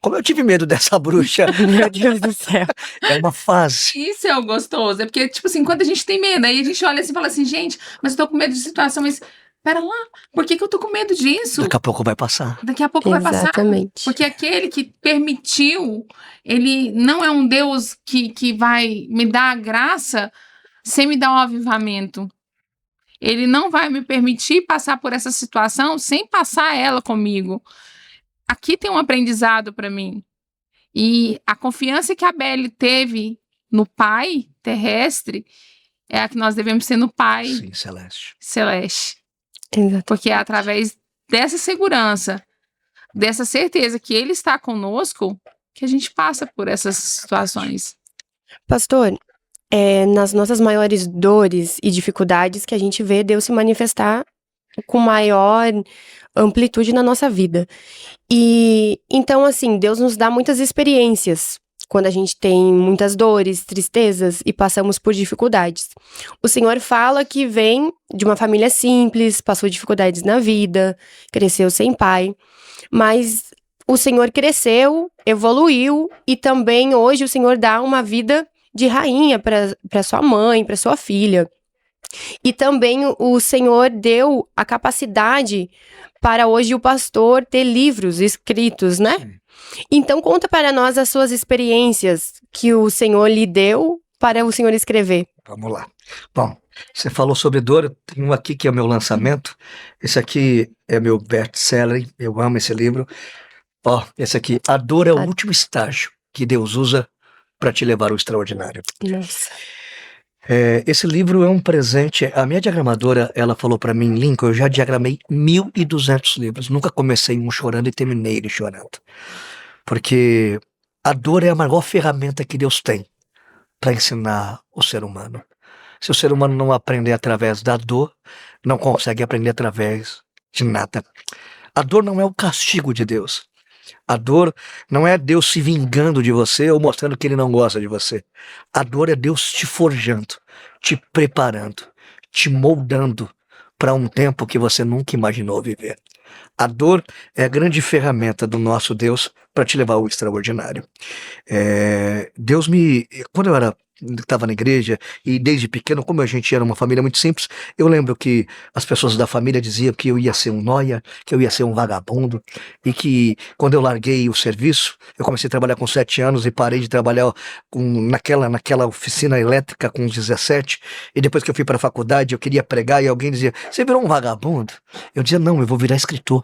como eu tive medo dessa bruxa. Meu Deus do céu. É uma fase. Isso é o gostoso. É porque, tipo assim, quando a gente tem medo, aí a gente olha assim e fala assim, gente, mas eu tô com medo de situação, mas pera lá, por que eu tô com medo disso? Daqui a pouco vai passar. Daqui a pouco vai passar. Exatamente. Porque aquele que permitiu, ele não é um Deus que vai me dar a graça sem me dar um avivamento. Ele não vai me permitir passar por essa situação sem passar ela comigo. Aqui tem um aprendizado para mim. E a confiança que a Belle teve no Pai terrestre é a que nós devemos ter no Pai Sim, Celeste. celeste. Exato. Porque é através dessa segurança, dessa certeza que Ele está conosco, que a gente passa por essas situações. Pastor, é nas nossas maiores dores e dificuldades que a gente vê Deus se manifestar com maior amplitude na nossa vida. E então, assim, Deus nos dá muitas experiências quando a gente tem muitas dores, tristezas e passamos por dificuldades. O Senhor fala que vem de uma família simples, passou dificuldades na vida, cresceu sem pai, mas o Senhor cresceu, evoluiu e também hoje o Senhor dá uma vida de rainha para sua mãe, para sua filha. E também o Senhor deu a capacidade para hoje o pastor ter livros escritos, né? Sim. Então conta para nós as suas experiências que o Senhor lhe deu para o Senhor escrever. Vamos lá. Bom, você falou sobre dor, eu tenho um aqui que é o meu lançamento. Esse aqui é meu best-seller, eu amo esse livro. Ó, esse aqui, A Dor é o Último Estágio que Deus usa para te levar ao extraordinário. Nossa. Esse livro é um presente. A minha diagramadora, ela falou para mim, Lincoln, eu já diagramei 1.200 livros. Nunca comecei um chorando e terminei ele chorando. Porque a dor é a maior ferramenta que Deus tem para ensinar o ser humano. Se o ser humano não aprender através da dor, não consegue aprender através de nada. A dor não é o castigo de Deus. A dor não é Deus se vingando de você ou mostrando que ele não gosta de você. A dor é Deus te forjando, te preparando, te moldando para um tempo que você nunca imaginou viver. A dor é a grande ferramenta do nosso Deus para te levar ao extraordinário. Quando eu estava na igreja e desde pequeno, como a gente era uma família muito simples, eu lembro que as pessoas da família diziam que eu ia ser um nóia, que eu ia ser um vagabundo, e que quando eu larguei o serviço, eu comecei a trabalhar com 7 anos e parei de trabalhar naquela oficina elétrica com 17, e depois que eu fui para a faculdade eu queria pregar e alguém dizia, você virou um vagabundo? Eu dizia, não, eu vou virar escritor.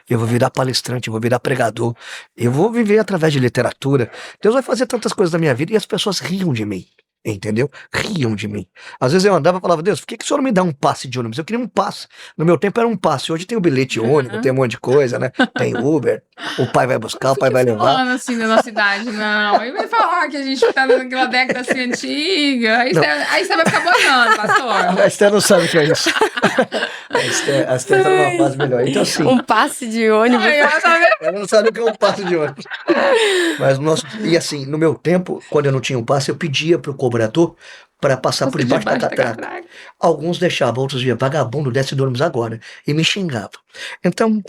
Eu vou virar palestrante, eu vou virar pregador, eu vou viver através de literatura. Deus vai fazer tantas coisas na minha vida e as pessoas riam de mim. Entendeu? Riam de mim. Às vezes eu andava e falava, Deus, por que o senhor não me dá um passe de ônibus? Eu queria um passe. No meu tempo era um passe. Hoje tem o bilhete ônibus, tem um monte de coisa, né? Tem Uber, o pai vai buscar, o pai vai levar. Falando assim da nossa idade, não. Aí vai falar que a gente tá naquela década assim antiga. Aí você vai ficar boiando, pastor. A Esther não sabe o que é isso. A Esther tá numa fase melhor. Então, assim. Um passe de ônibus. Ela não sabe o que é um passe de ônibus. Mas e assim, no meu tempo, quando eu não tinha um passe, eu pedia pro cobrador para passar por debaixo da catraca. Alguns deixavam, outros diziam, vagabundo, desce do ônibus agora. E me xingavam. Então,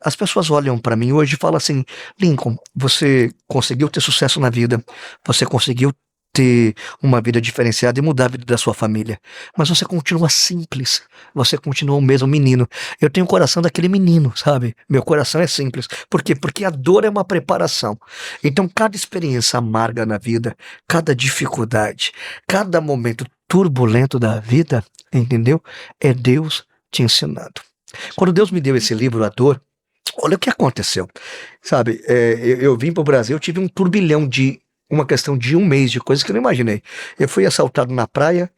as pessoas olham para mim hoje e falam assim, Lincoln, você conseguiu ter sucesso na vida, você conseguiu ter uma vida diferenciada e mudar a vida da sua família. Mas você continua simples, você continua o mesmo menino. Eu tenho o coração daquele menino, sabe? Meu coração é simples. Por quê? Porque a dor é uma preparação. Então, cada experiência amarga na vida, cada dificuldade, cada momento turbulento da vida, entendeu? É Deus te ensinando. Quando Deus me deu esse livro, A Dor, olha o que aconteceu. Sabe, eu vim para o Brasil, eu tive um turbilhão uma questão de 1 mês de coisas que eu não imaginei. Eu fui assaltado na praia,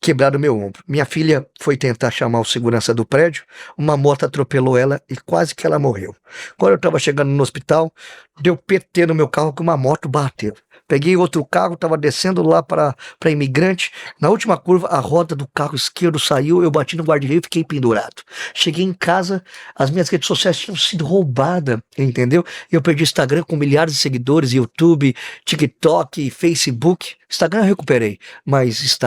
quebraram meu ombro. Minha filha foi tentar chamar o segurança do prédio, uma moto atropelou ela e quase que ela morreu. Quando eu estava chegando no hospital, deu PT no meu carro que uma moto bateu. Peguei outro carro, estava descendo lá para Imigrante. Na última curva, a roda do carro esquerdo saiu, eu bati no guarda-reio e fiquei pendurado. Cheguei em casa, as minhas redes sociais tinham sido roubadas, entendeu? Eu perdi Instagram com milhares de seguidores, YouTube, TikTok, Facebook. Instagram eu recuperei, mas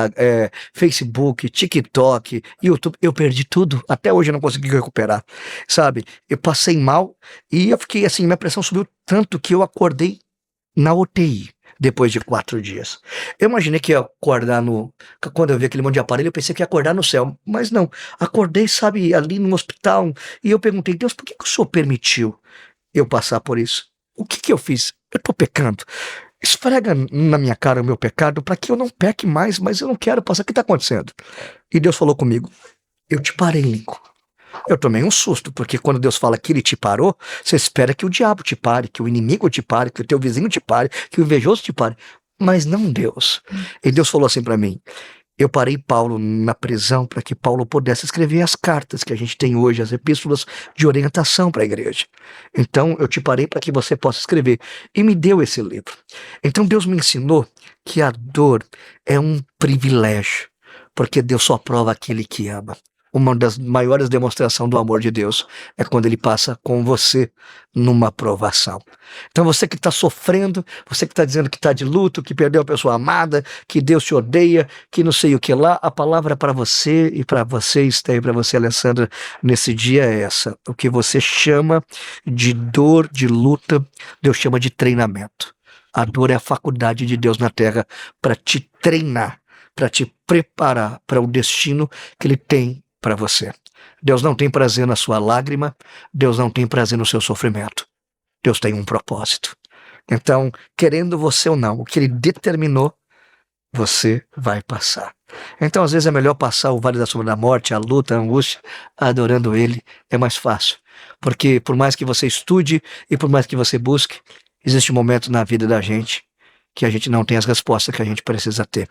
Facebook, TikTok, YouTube, eu perdi tudo. Até hoje eu não consegui recuperar, sabe? Eu passei mal e eu fiquei assim, minha pressão subiu tanto que eu acordei na UTI. Depois de 4 dias. Eu imaginei que ia acordar quando eu vi aquele monte de aparelho, eu pensei que ia acordar no céu. Mas não. Acordei, sabe, ali no hospital. E eu perguntei, Deus, por que o Senhor permitiu eu passar por isso? O que eu fiz? Eu tô pecando. Esfrega na minha cara o meu pecado para que eu não peque mais, mas eu não quero passar. O que tá acontecendo? E Deus falou comigo, eu te parei, Lincoln. Eu tomei um susto, porque quando Deus fala que ele te parou, você espera que o diabo te pare, que o inimigo te pare, que o teu vizinho te pare, que o invejoso te pare, mas não Deus. E Deus falou assim para mim, eu parei Paulo na prisão para que Paulo pudesse escrever as cartas que a gente tem hoje, as epístolas de orientação para a igreja. Então eu te parei para que você possa escrever. E me deu esse livro. Então Deus me ensinou que a dor é um privilégio, porque Deus só aprova aquele que ama. Uma das maiores demonstrações do amor de Deus é quando ele passa com você numa provação. Então você que está sofrendo, você que está dizendo que está de luto, que perdeu a pessoa amada, que Deus te odeia, que não sei o que lá, a palavra para você e para vocês, e para você, Alessandra, nesse dia é essa. O que você chama de dor, de luta, Deus chama de treinamento. A dor é a faculdade de Deus na terra para te treinar, para te preparar para o destino que ele tem para você. Deus não tem prazer na sua lágrima, Deus não tem prazer no seu sofrimento. Deus tem um propósito. Então, querendo você ou não, o que ele determinou, você vai passar. Então, às vezes é melhor passar o vale da sombra da morte, a luta, a angústia, adorando ele, é mais fácil. Porque por mais que você estude e por mais que você busque, existe um momento na vida da gente que a gente não tem as respostas que a gente precisa ter.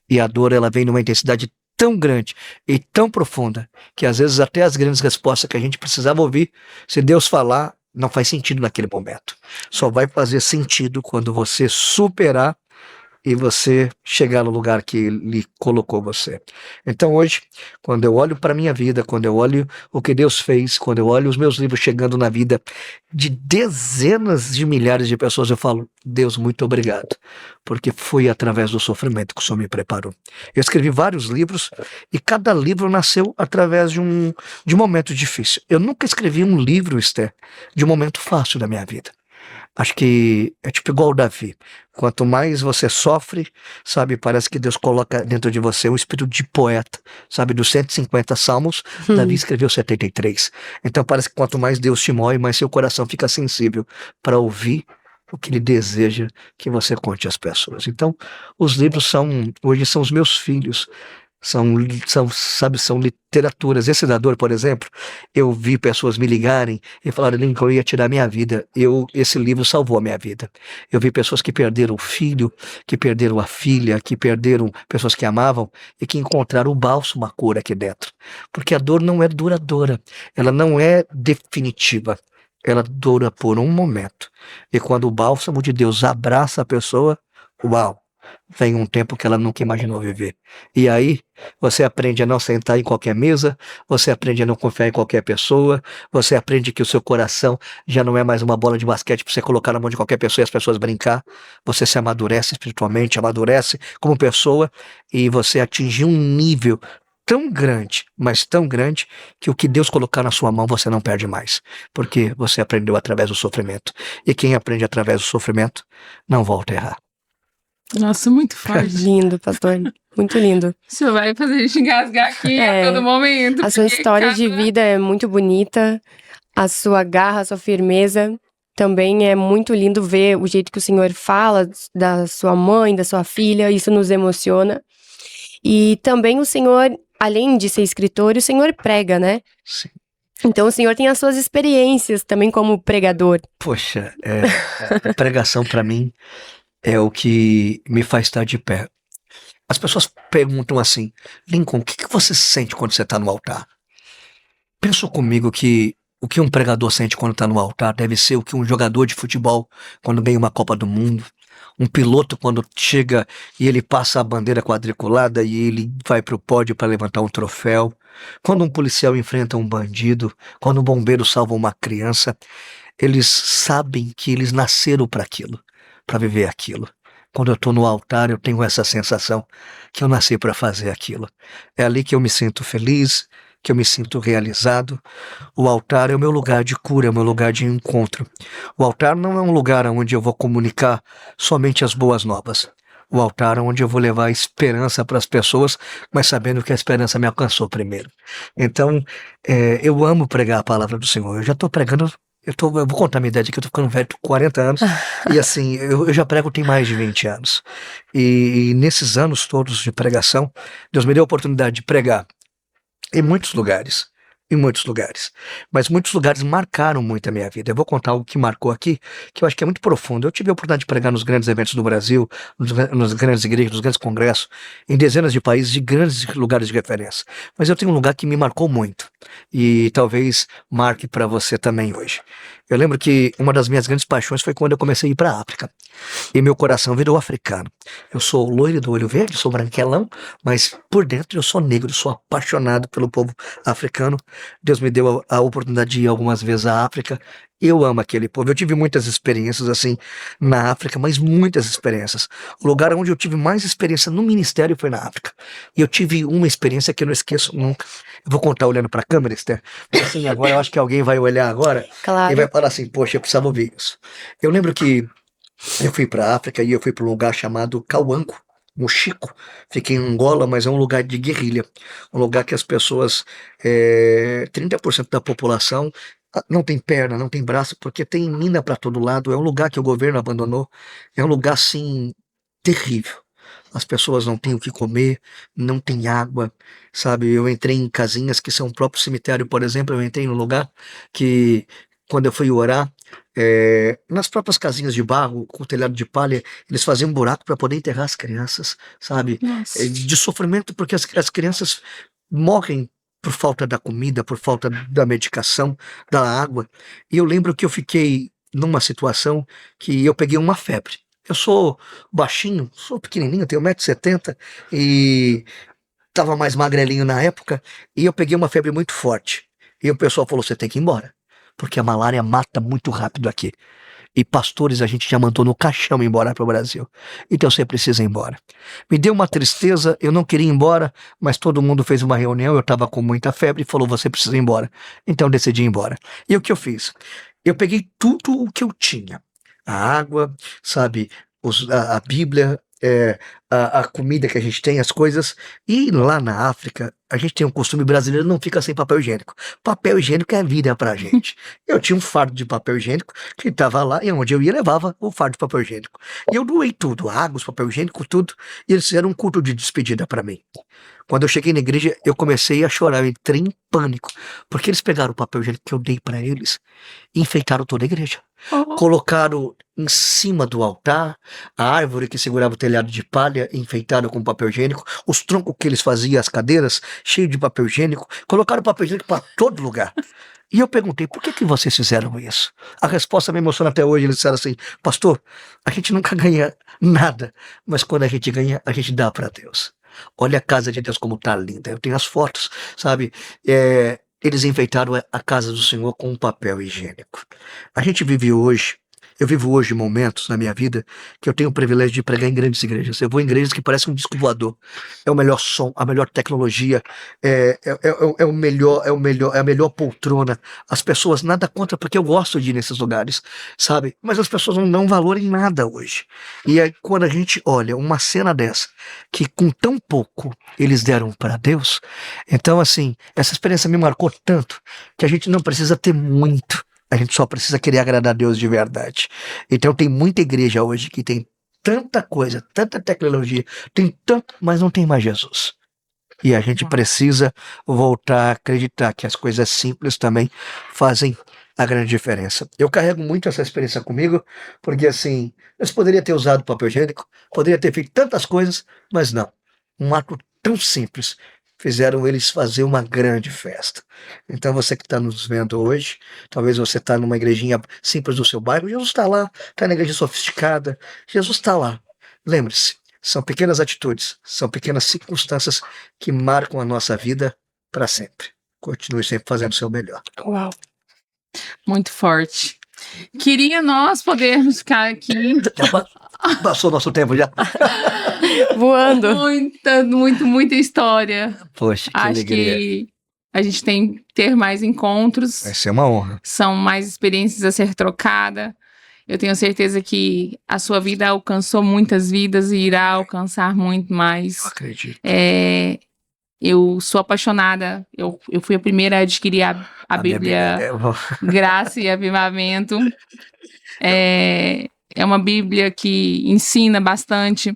E a dor, ela vem numa intensidade tão grande e tão profunda, que às vezes até as grandes respostas que a gente precisava ouvir, se Deus falar, não faz sentido naquele momento. Só vai fazer sentido quando você superar e você chegar no lugar que Ele colocou você. Então hoje, quando eu olho para a minha vida, quando eu olho o que Deus fez, quando eu olho os meus livros chegando na vida de dezenas de milhares de pessoas, eu falo, Deus, muito obrigado, porque foi através do sofrimento que o Senhor me preparou. Eu escrevi vários livros e cada livro nasceu através de um momento difícil. Eu nunca escrevi um livro, Esther, de um momento fácil da minha vida. Acho que é tipo igual o Davi. Quanto mais você sofre, sabe, parece que Deus coloca dentro de você um espírito de poeta, sabe, dos 150 salmos, Davi escreveu 73. Então parece que quanto mais Deus te moe, mais seu coração fica sensível para ouvir o que Ele deseja que você conte às pessoas. Então, os livros hoje são os meus filhos. São literaturas. Esse da dor, por exemplo, eu vi pessoas me ligarem e falaram, Lincoln, eu ia tirar minha vida. Esse livro salvou a minha vida. Eu vi pessoas que perderam o filho, que perderam a filha, que perderam pessoas que amavam e que encontraram o bálsamo, a cura aqui dentro. Porque a dor não é duradoura, ela não é definitiva. Ela dura por um momento. E quando o bálsamo de Deus abraça a pessoa, uau! Vem um tempo que ela nunca imaginou viver. E aí, você aprende a não sentar em qualquer mesa, você aprende a não confiar em qualquer pessoa, você aprende que o seu coração já não é mais uma bola de basquete para você colocar na mão de qualquer pessoa e as pessoas brincar. Você se amadurece espiritualmente, amadurece como pessoa e você atinge um nível tão grande, mas tão grande, que o que Deus colocar na sua mão você não perde mais. Porque você aprendeu através do sofrimento. E quem aprende através do sofrimento não volta a errar. Nossa, muito forte. Lindo, pastor. Muito lindo. O senhor vai fazer a gente engasgar aqui a todo momento. A sua história de vida é muito bonita. A sua garra, a sua firmeza. Também é muito lindo ver o jeito que o Senhor fala da sua mãe, da sua filha. Isso nos emociona. E também o Senhor, além de ser escritor, o Senhor prega, né? Sim. Então o Senhor tem as suas experiências também como pregador. Poxa, a pregação para mim é o que me faz estar de pé. As pessoas perguntam assim, Lincoln, o que você sente quando você está no altar? Pensa comigo que o que um pregador sente quando está no altar deve ser o que um jogador de futebol quando ganha uma Copa do Mundo, um piloto quando chega e ele passa a bandeira quadriculada e ele vai para o pódio para levantar um troféu, quando um policial enfrenta um bandido, quando um bombeiro salva uma criança, eles sabem que eles nasceram para aquilo, para viver aquilo. Quando eu estou no altar, eu tenho essa sensação que eu nasci para fazer aquilo. É ali que eu me sinto feliz, que eu me sinto realizado. O altar é o meu lugar de cura, é o meu lugar de encontro. O altar não é um lugar onde eu vou comunicar somente as boas novas. O altar é onde eu vou levar esperança para as pessoas, mas sabendo que a esperança me alcançou primeiro. Então, eu amo pregar a palavra do Senhor. Eu já estou pregando. Eu vou contar a minha idade aqui, eu tô ficando velho, tô com 40 anos, e assim, eu já prego tem mais de 20 anos. E nesses anos todos de pregação, Deus me deu a oportunidade de pregar em muitos lugares. Mas muitos lugares marcaram muito a minha vida. Eu vou contar algo que marcou aqui, que eu acho que é muito profundo. Eu tive a oportunidade de pregar nos grandes eventos do Brasil, nas grandes igrejas, nos grandes congressos, em dezenas de países, de grandes lugares de referência. Mas eu tenho um lugar que me marcou muito, e talvez marque para você também hoje. Eu lembro que uma das minhas grandes paixões foi quando eu comecei a ir para a África. E meu coração virou africano. Eu sou loiro do olho verde, sou branquelão, mas por dentro eu sou negro, sou apaixonado pelo povo africano. Deus me deu a oportunidade de ir algumas vezes à África. Eu amo aquele povo. Eu tive muitas experiências assim na África, mas muitas experiências. O lugar onde eu tive mais experiência no ministério foi na África. E eu tive uma experiência que eu não esqueço nunca. Eu vou contar olhando para a câmera, Esther. Assim, agora eu acho que alguém vai olhar agora Claro. e vai falar assim, poxa, eu precisava ouvir isso. Eu lembro que eu fui para a África e eu fui para um lugar chamado Cauango, no Chico. Fiquei em Angola, mas é um lugar de guerrilha. Um lugar que as pessoas, 30% da população não tem perna, não tem braço, porque tem mina para todo lado. É um lugar que o governo abandonou. É um lugar, assim, terrível. As pessoas não têm o que comer, não tem água, sabe? Eu entrei em casinhas que são o próprio cemitério, por exemplo. Eu entrei num lugar que quando eu fui orar, nas próprias casinhas de barro, com telhado de palha, eles faziam um buraco para poder enterrar as crianças, sabe? Nossa. De sofrimento, porque as crianças morrem por falta da comida, por falta da medicação, da água. E eu lembro que eu fiquei numa situação que eu peguei uma febre. Eu sou baixinho, sou pequenininho, tenho 1,70 m e estava mais magrelinho na época, e eu peguei uma febre muito forte. E o pessoal falou, você tem que ir embora, porque a malária mata muito rápido aqui. E pastores a gente já mandou no caixão embora para o Brasil. Então você precisa ir embora. Me deu uma tristeza, eu não queria ir embora, mas todo mundo fez uma reunião, eu estava com muita febre e falou, você precisa ir embora. Então eu decidi ir embora. E o que eu fiz? Eu peguei tudo o que eu tinha. A água, sabe, a Bíblia, a comida que a gente tem, as coisas. E lá na África, a gente tem um costume brasileiro, não fica sem papel higiênico. Papel higiênico é vida pra gente. Eu tinha um fardo de papel higiênico que estava lá, e onde eu ia levava o fardo de papel higiênico. E eu doei tudo, água, papel higiênico, tudo. E eles fizeram um culto de despedida para mim. Quando eu cheguei na igreja, eu comecei a chorar, eu entrei em pânico, porque eles pegaram o papel higiênico que eu dei para eles e enfeitaram toda a igreja. Colocaram em cima do altar a árvore que segurava o telhado de palha, enfeitaram com papel higiênico, os troncos que eles faziam, as cadeiras, cheio de papel higiênico, colocaram papel higiênico para todo lugar. E eu perguntei, por que vocês fizeram isso? A resposta me emociona até hoje. Eles disseram assim, pastor, a gente nunca ganha nada, mas quando a gente ganha, a gente dá para Deus. Olha a casa de Deus como tá linda. Eu tenho as fotos, sabe? Eles enfeitaram a casa do Senhor com um papel higiênico. A gente vive hoje, eu vivo hoje momentos na minha vida que eu tenho o privilégio de pregar em grandes igrejas. Eu vou em igrejas que parecem um disco voador. É o melhor som, a melhor tecnologia, é a melhor poltrona. As pessoas nada contra, porque eu gosto de ir nesses lugares, sabe? Mas as pessoas não dão valor em nada hoje. E aí, quando a gente olha uma cena dessa, que com tão pouco eles deram para Deus, então assim, essa experiência me marcou tanto que a gente não precisa ter muito. A gente só precisa querer agradar a Deus de verdade. Então tem muita igreja hoje que tem tanta coisa, tanta tecnologia, tem tanto, mas não tem mais Jesus. E a gente precisa voltar a acreditar que as coisas simples também fazem a grande diferença. Eu carrego muito essa experiência comigo, porque assim, eu poderia ter usado papel higiênico, poderia ter feito tantas coisas, mas não. Um ato tão simples fizeram eles fazer uma grande festa. Então você que está nos vendo hoje, talvez você está numa igrejinha simples do seu bairro, Jesus está lá, está na igreja sofisticada, Jesus está lá. Lembre-se, são pequenas atitudes, são pequenas circunstâncias que marcam a nossa vida para sempre. Continue sempre fazendo o seu melhor. Uau. Muito forte. Queria nós podermos ficar aqui. Passou nosso tempo já. Voando. Muita história. Poxa, que Acho alegria. que a gente tem que ter mais encontros. Vai ser uma honra. São mais experiências a ser trocada. Eu tenho certeza que a sua vida alcançou muitas vidas e irá alcançar muito mais. Eu acredito. Eu sou apaixonada. Eu fui a primeira a adquirir a Bíblia Graça e Avivamento. É uma Bíblia que ensina bastante,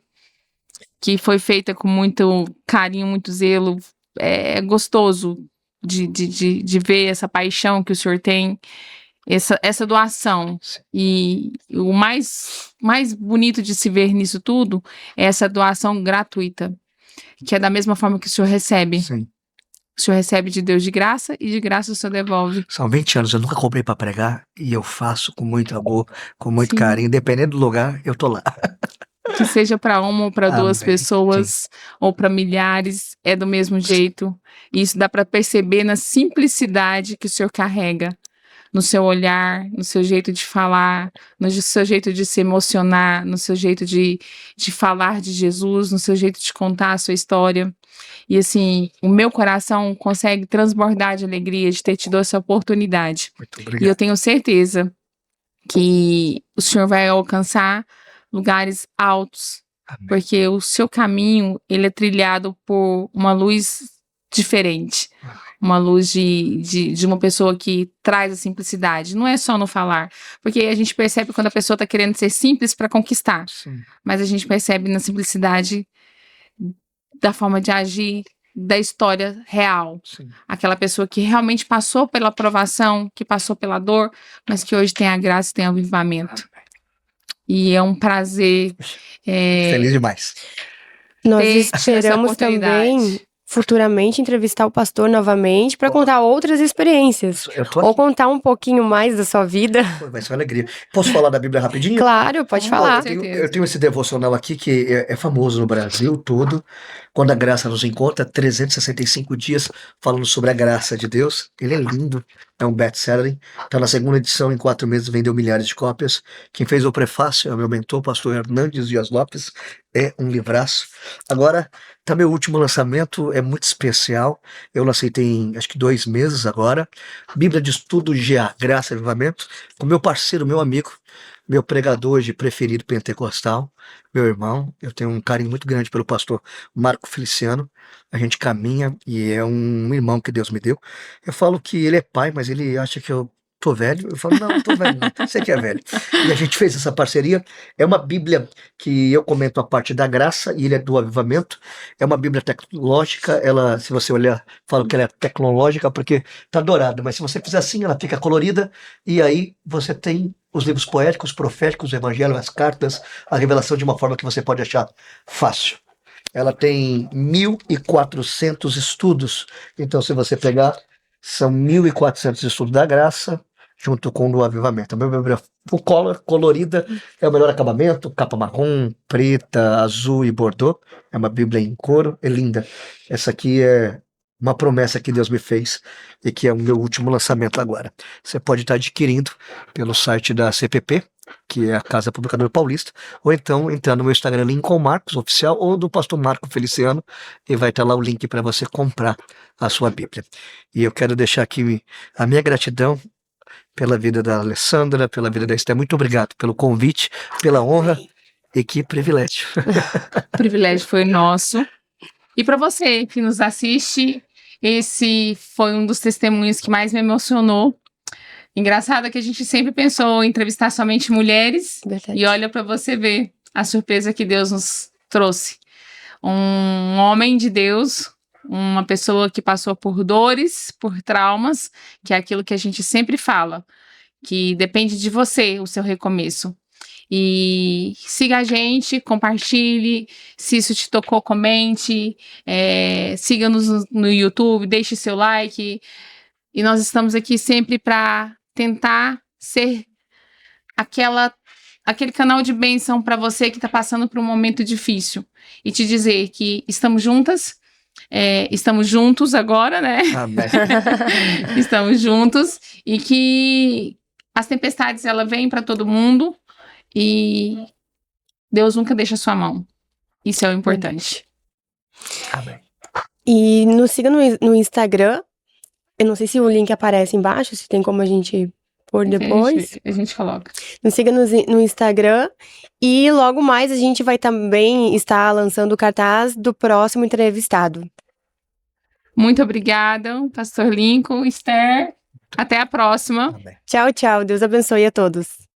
que foi feita com muito carinho, muito zelo. É gostoso de ver essa paixão que o senhor tem, essa doação. E o mais bonito de se ver nisso tudo é essa doação gratuita, que é da mesma forma que o senhor recebe. Sim. O senhor recebe de Deus de graça e de graça o senhor devolve. São 20 anos, eu nunca cobrei para pregar e eu faço com muito amor, com muito Sim. carinho. Dependendo do lugar, eu tô lá. Que seja para uma ou para duas Amém. pessoas ou para milhares, é do mesmo jeito. E isso dá para perceber na simplicidade que o senhor carrega, no seu olhar, no seu jeito de falar, no seu jeito de se emocionar, no seu jeito de falar de Jesus, no seu jeito de contar a sua história. E assim, o meu coração consegue transbordar de alegria de ter tido essa oportunidade. Muito E eu obrigado. tenho certeza que o senhor vai alcançar lugares altos, Amém. porque o seu caminho, ele é trilhado por uma luz diferente. Uma luz de uma pessoa que traz a simplicidade. Não é só no falar. Porque a gente percebe quando a pessoa está querendo ser simples para conquistar. Sim. Mas a gente percebe na simplicidade da forma de agir, da história real. Sim. Aquela pessoa que realmente passou pela provação, que passou pela dor, mas que hoje tem a graça e tem o avivamento. E é um prazer Feliz demais. Nós ter essa esperamos oportunidade. também futuramente entrevistar o pastor novamente para contar outras experiências. Eu tô Ou aqui. contar um pouquinho mais da sua vida. Pô, vai ser uma alegria. Posso falar da Bíblia rapidinho? Claro, pode Com falar. certeza. Eu tenho esse devocional aqui que é famoso no Brasil todo. Quando a graça nos encontra, 365 dias falando sobre a graça de Deus. Ele é lindo, é um best-seller. Está na segunda edição, em 4 meses vendeu milhares de cópias. Quem fez o prefácio é o meu mentor, o pastor Hernandes Dias Lopes. É um livraço. Agora, tá meu último lançamento, é muito especial. Eu lancei tem, acho que 2 meses agora. Bíblia de Estudo GA, Graça e Avivamento, com meu parceiro, meu amigo, meu pregador hoje preferido pentecostal, meu irmão. Eu tenho um carinho muito grande pelo pastor Marco Feliciano. A gente caminha e é um irmão que Deus me deu. Eu falo que ele é pai, mas ele acha que eu tô velho. Eu falo, não tô velho, não. Você que é velho. E a gente fez essa parceria. É uma Bíblia que eu comento a parte da graça e ele é do avivamento. É uma Bíblia tecnológica. Ela, se você olhar, falo que ela é tecnológica porque tá dourada, mas se você fizer assim, ela fica colorida e aí você tem os livros poéticos, proféticos, o evangelho, as cartas, a revelação de uma forma que você pode achar fácil. Ela tem 1.400 estudos. Então, se você pegar, são 1.400 estudos da graça, junto com o do avivamento. A minha Bíblia full color, colorida, é o melhor acabamento, capa marrom, preta, azul e bordô. É uma Bíblia em couro, é linda. Essa aqui é uma promessa que Deus me fez e que é o meu último lançamento agora. Você pode estar adquirindo pelo site da CPP, que é a Casa Publicadora Paulista, ou então entrar no meu Instagram Lincoln Marcos Oficial ou do pastor Marco Feliciano e vai estar lá o link para você comprar a sua Bíblia. E eu quero deixar aqui a minha gratidão pela vida da Alessandra, pela vida da Esther. Muito obrigado pelo convite, pela honra e que privilégio. O privilégio foi nosso. E para você que nos assiste, esse foi um dos testemunhos que mais me emocionou. Engraçado que a gente sempre pensou em entrevistar somente mulheres. Verdade. E olha para você ver a surpresa que Deus nos trouxe. Um homem de Deus, uma pessoa que passou por dores, por traumas, que é aquilo que a gente sempre fala, que depende de você, o seu recomeço. E siga a gente, compartilhe, se isso te tocou, comente, siga-nos no YouTube, deixe seu like. E nós estamos aqui sempre para tentar ser aquele canal de bênção para você que está passando por um momento difícil. E te dizer que estamos juntas, estamos juntos agora, né? Amém. Estamos juntos e que as tempestades ela vêm para todo mundo e Deus nunca deixa a sua mão. Isso é o importante. Amém. E nos siga no Instagram. Eu não sei se o link aparece embaixo, se tem como a gente pôr depois. A gente coloca. Nos siga no Instagram. E logo mais a gente vai também estar lançando o cartaz do próximo entrevistado. Muito obrigada, Pastor Lincoln, Esther. Até a próxima. Amém. Tchau, tchau. Deus abençoe a todos.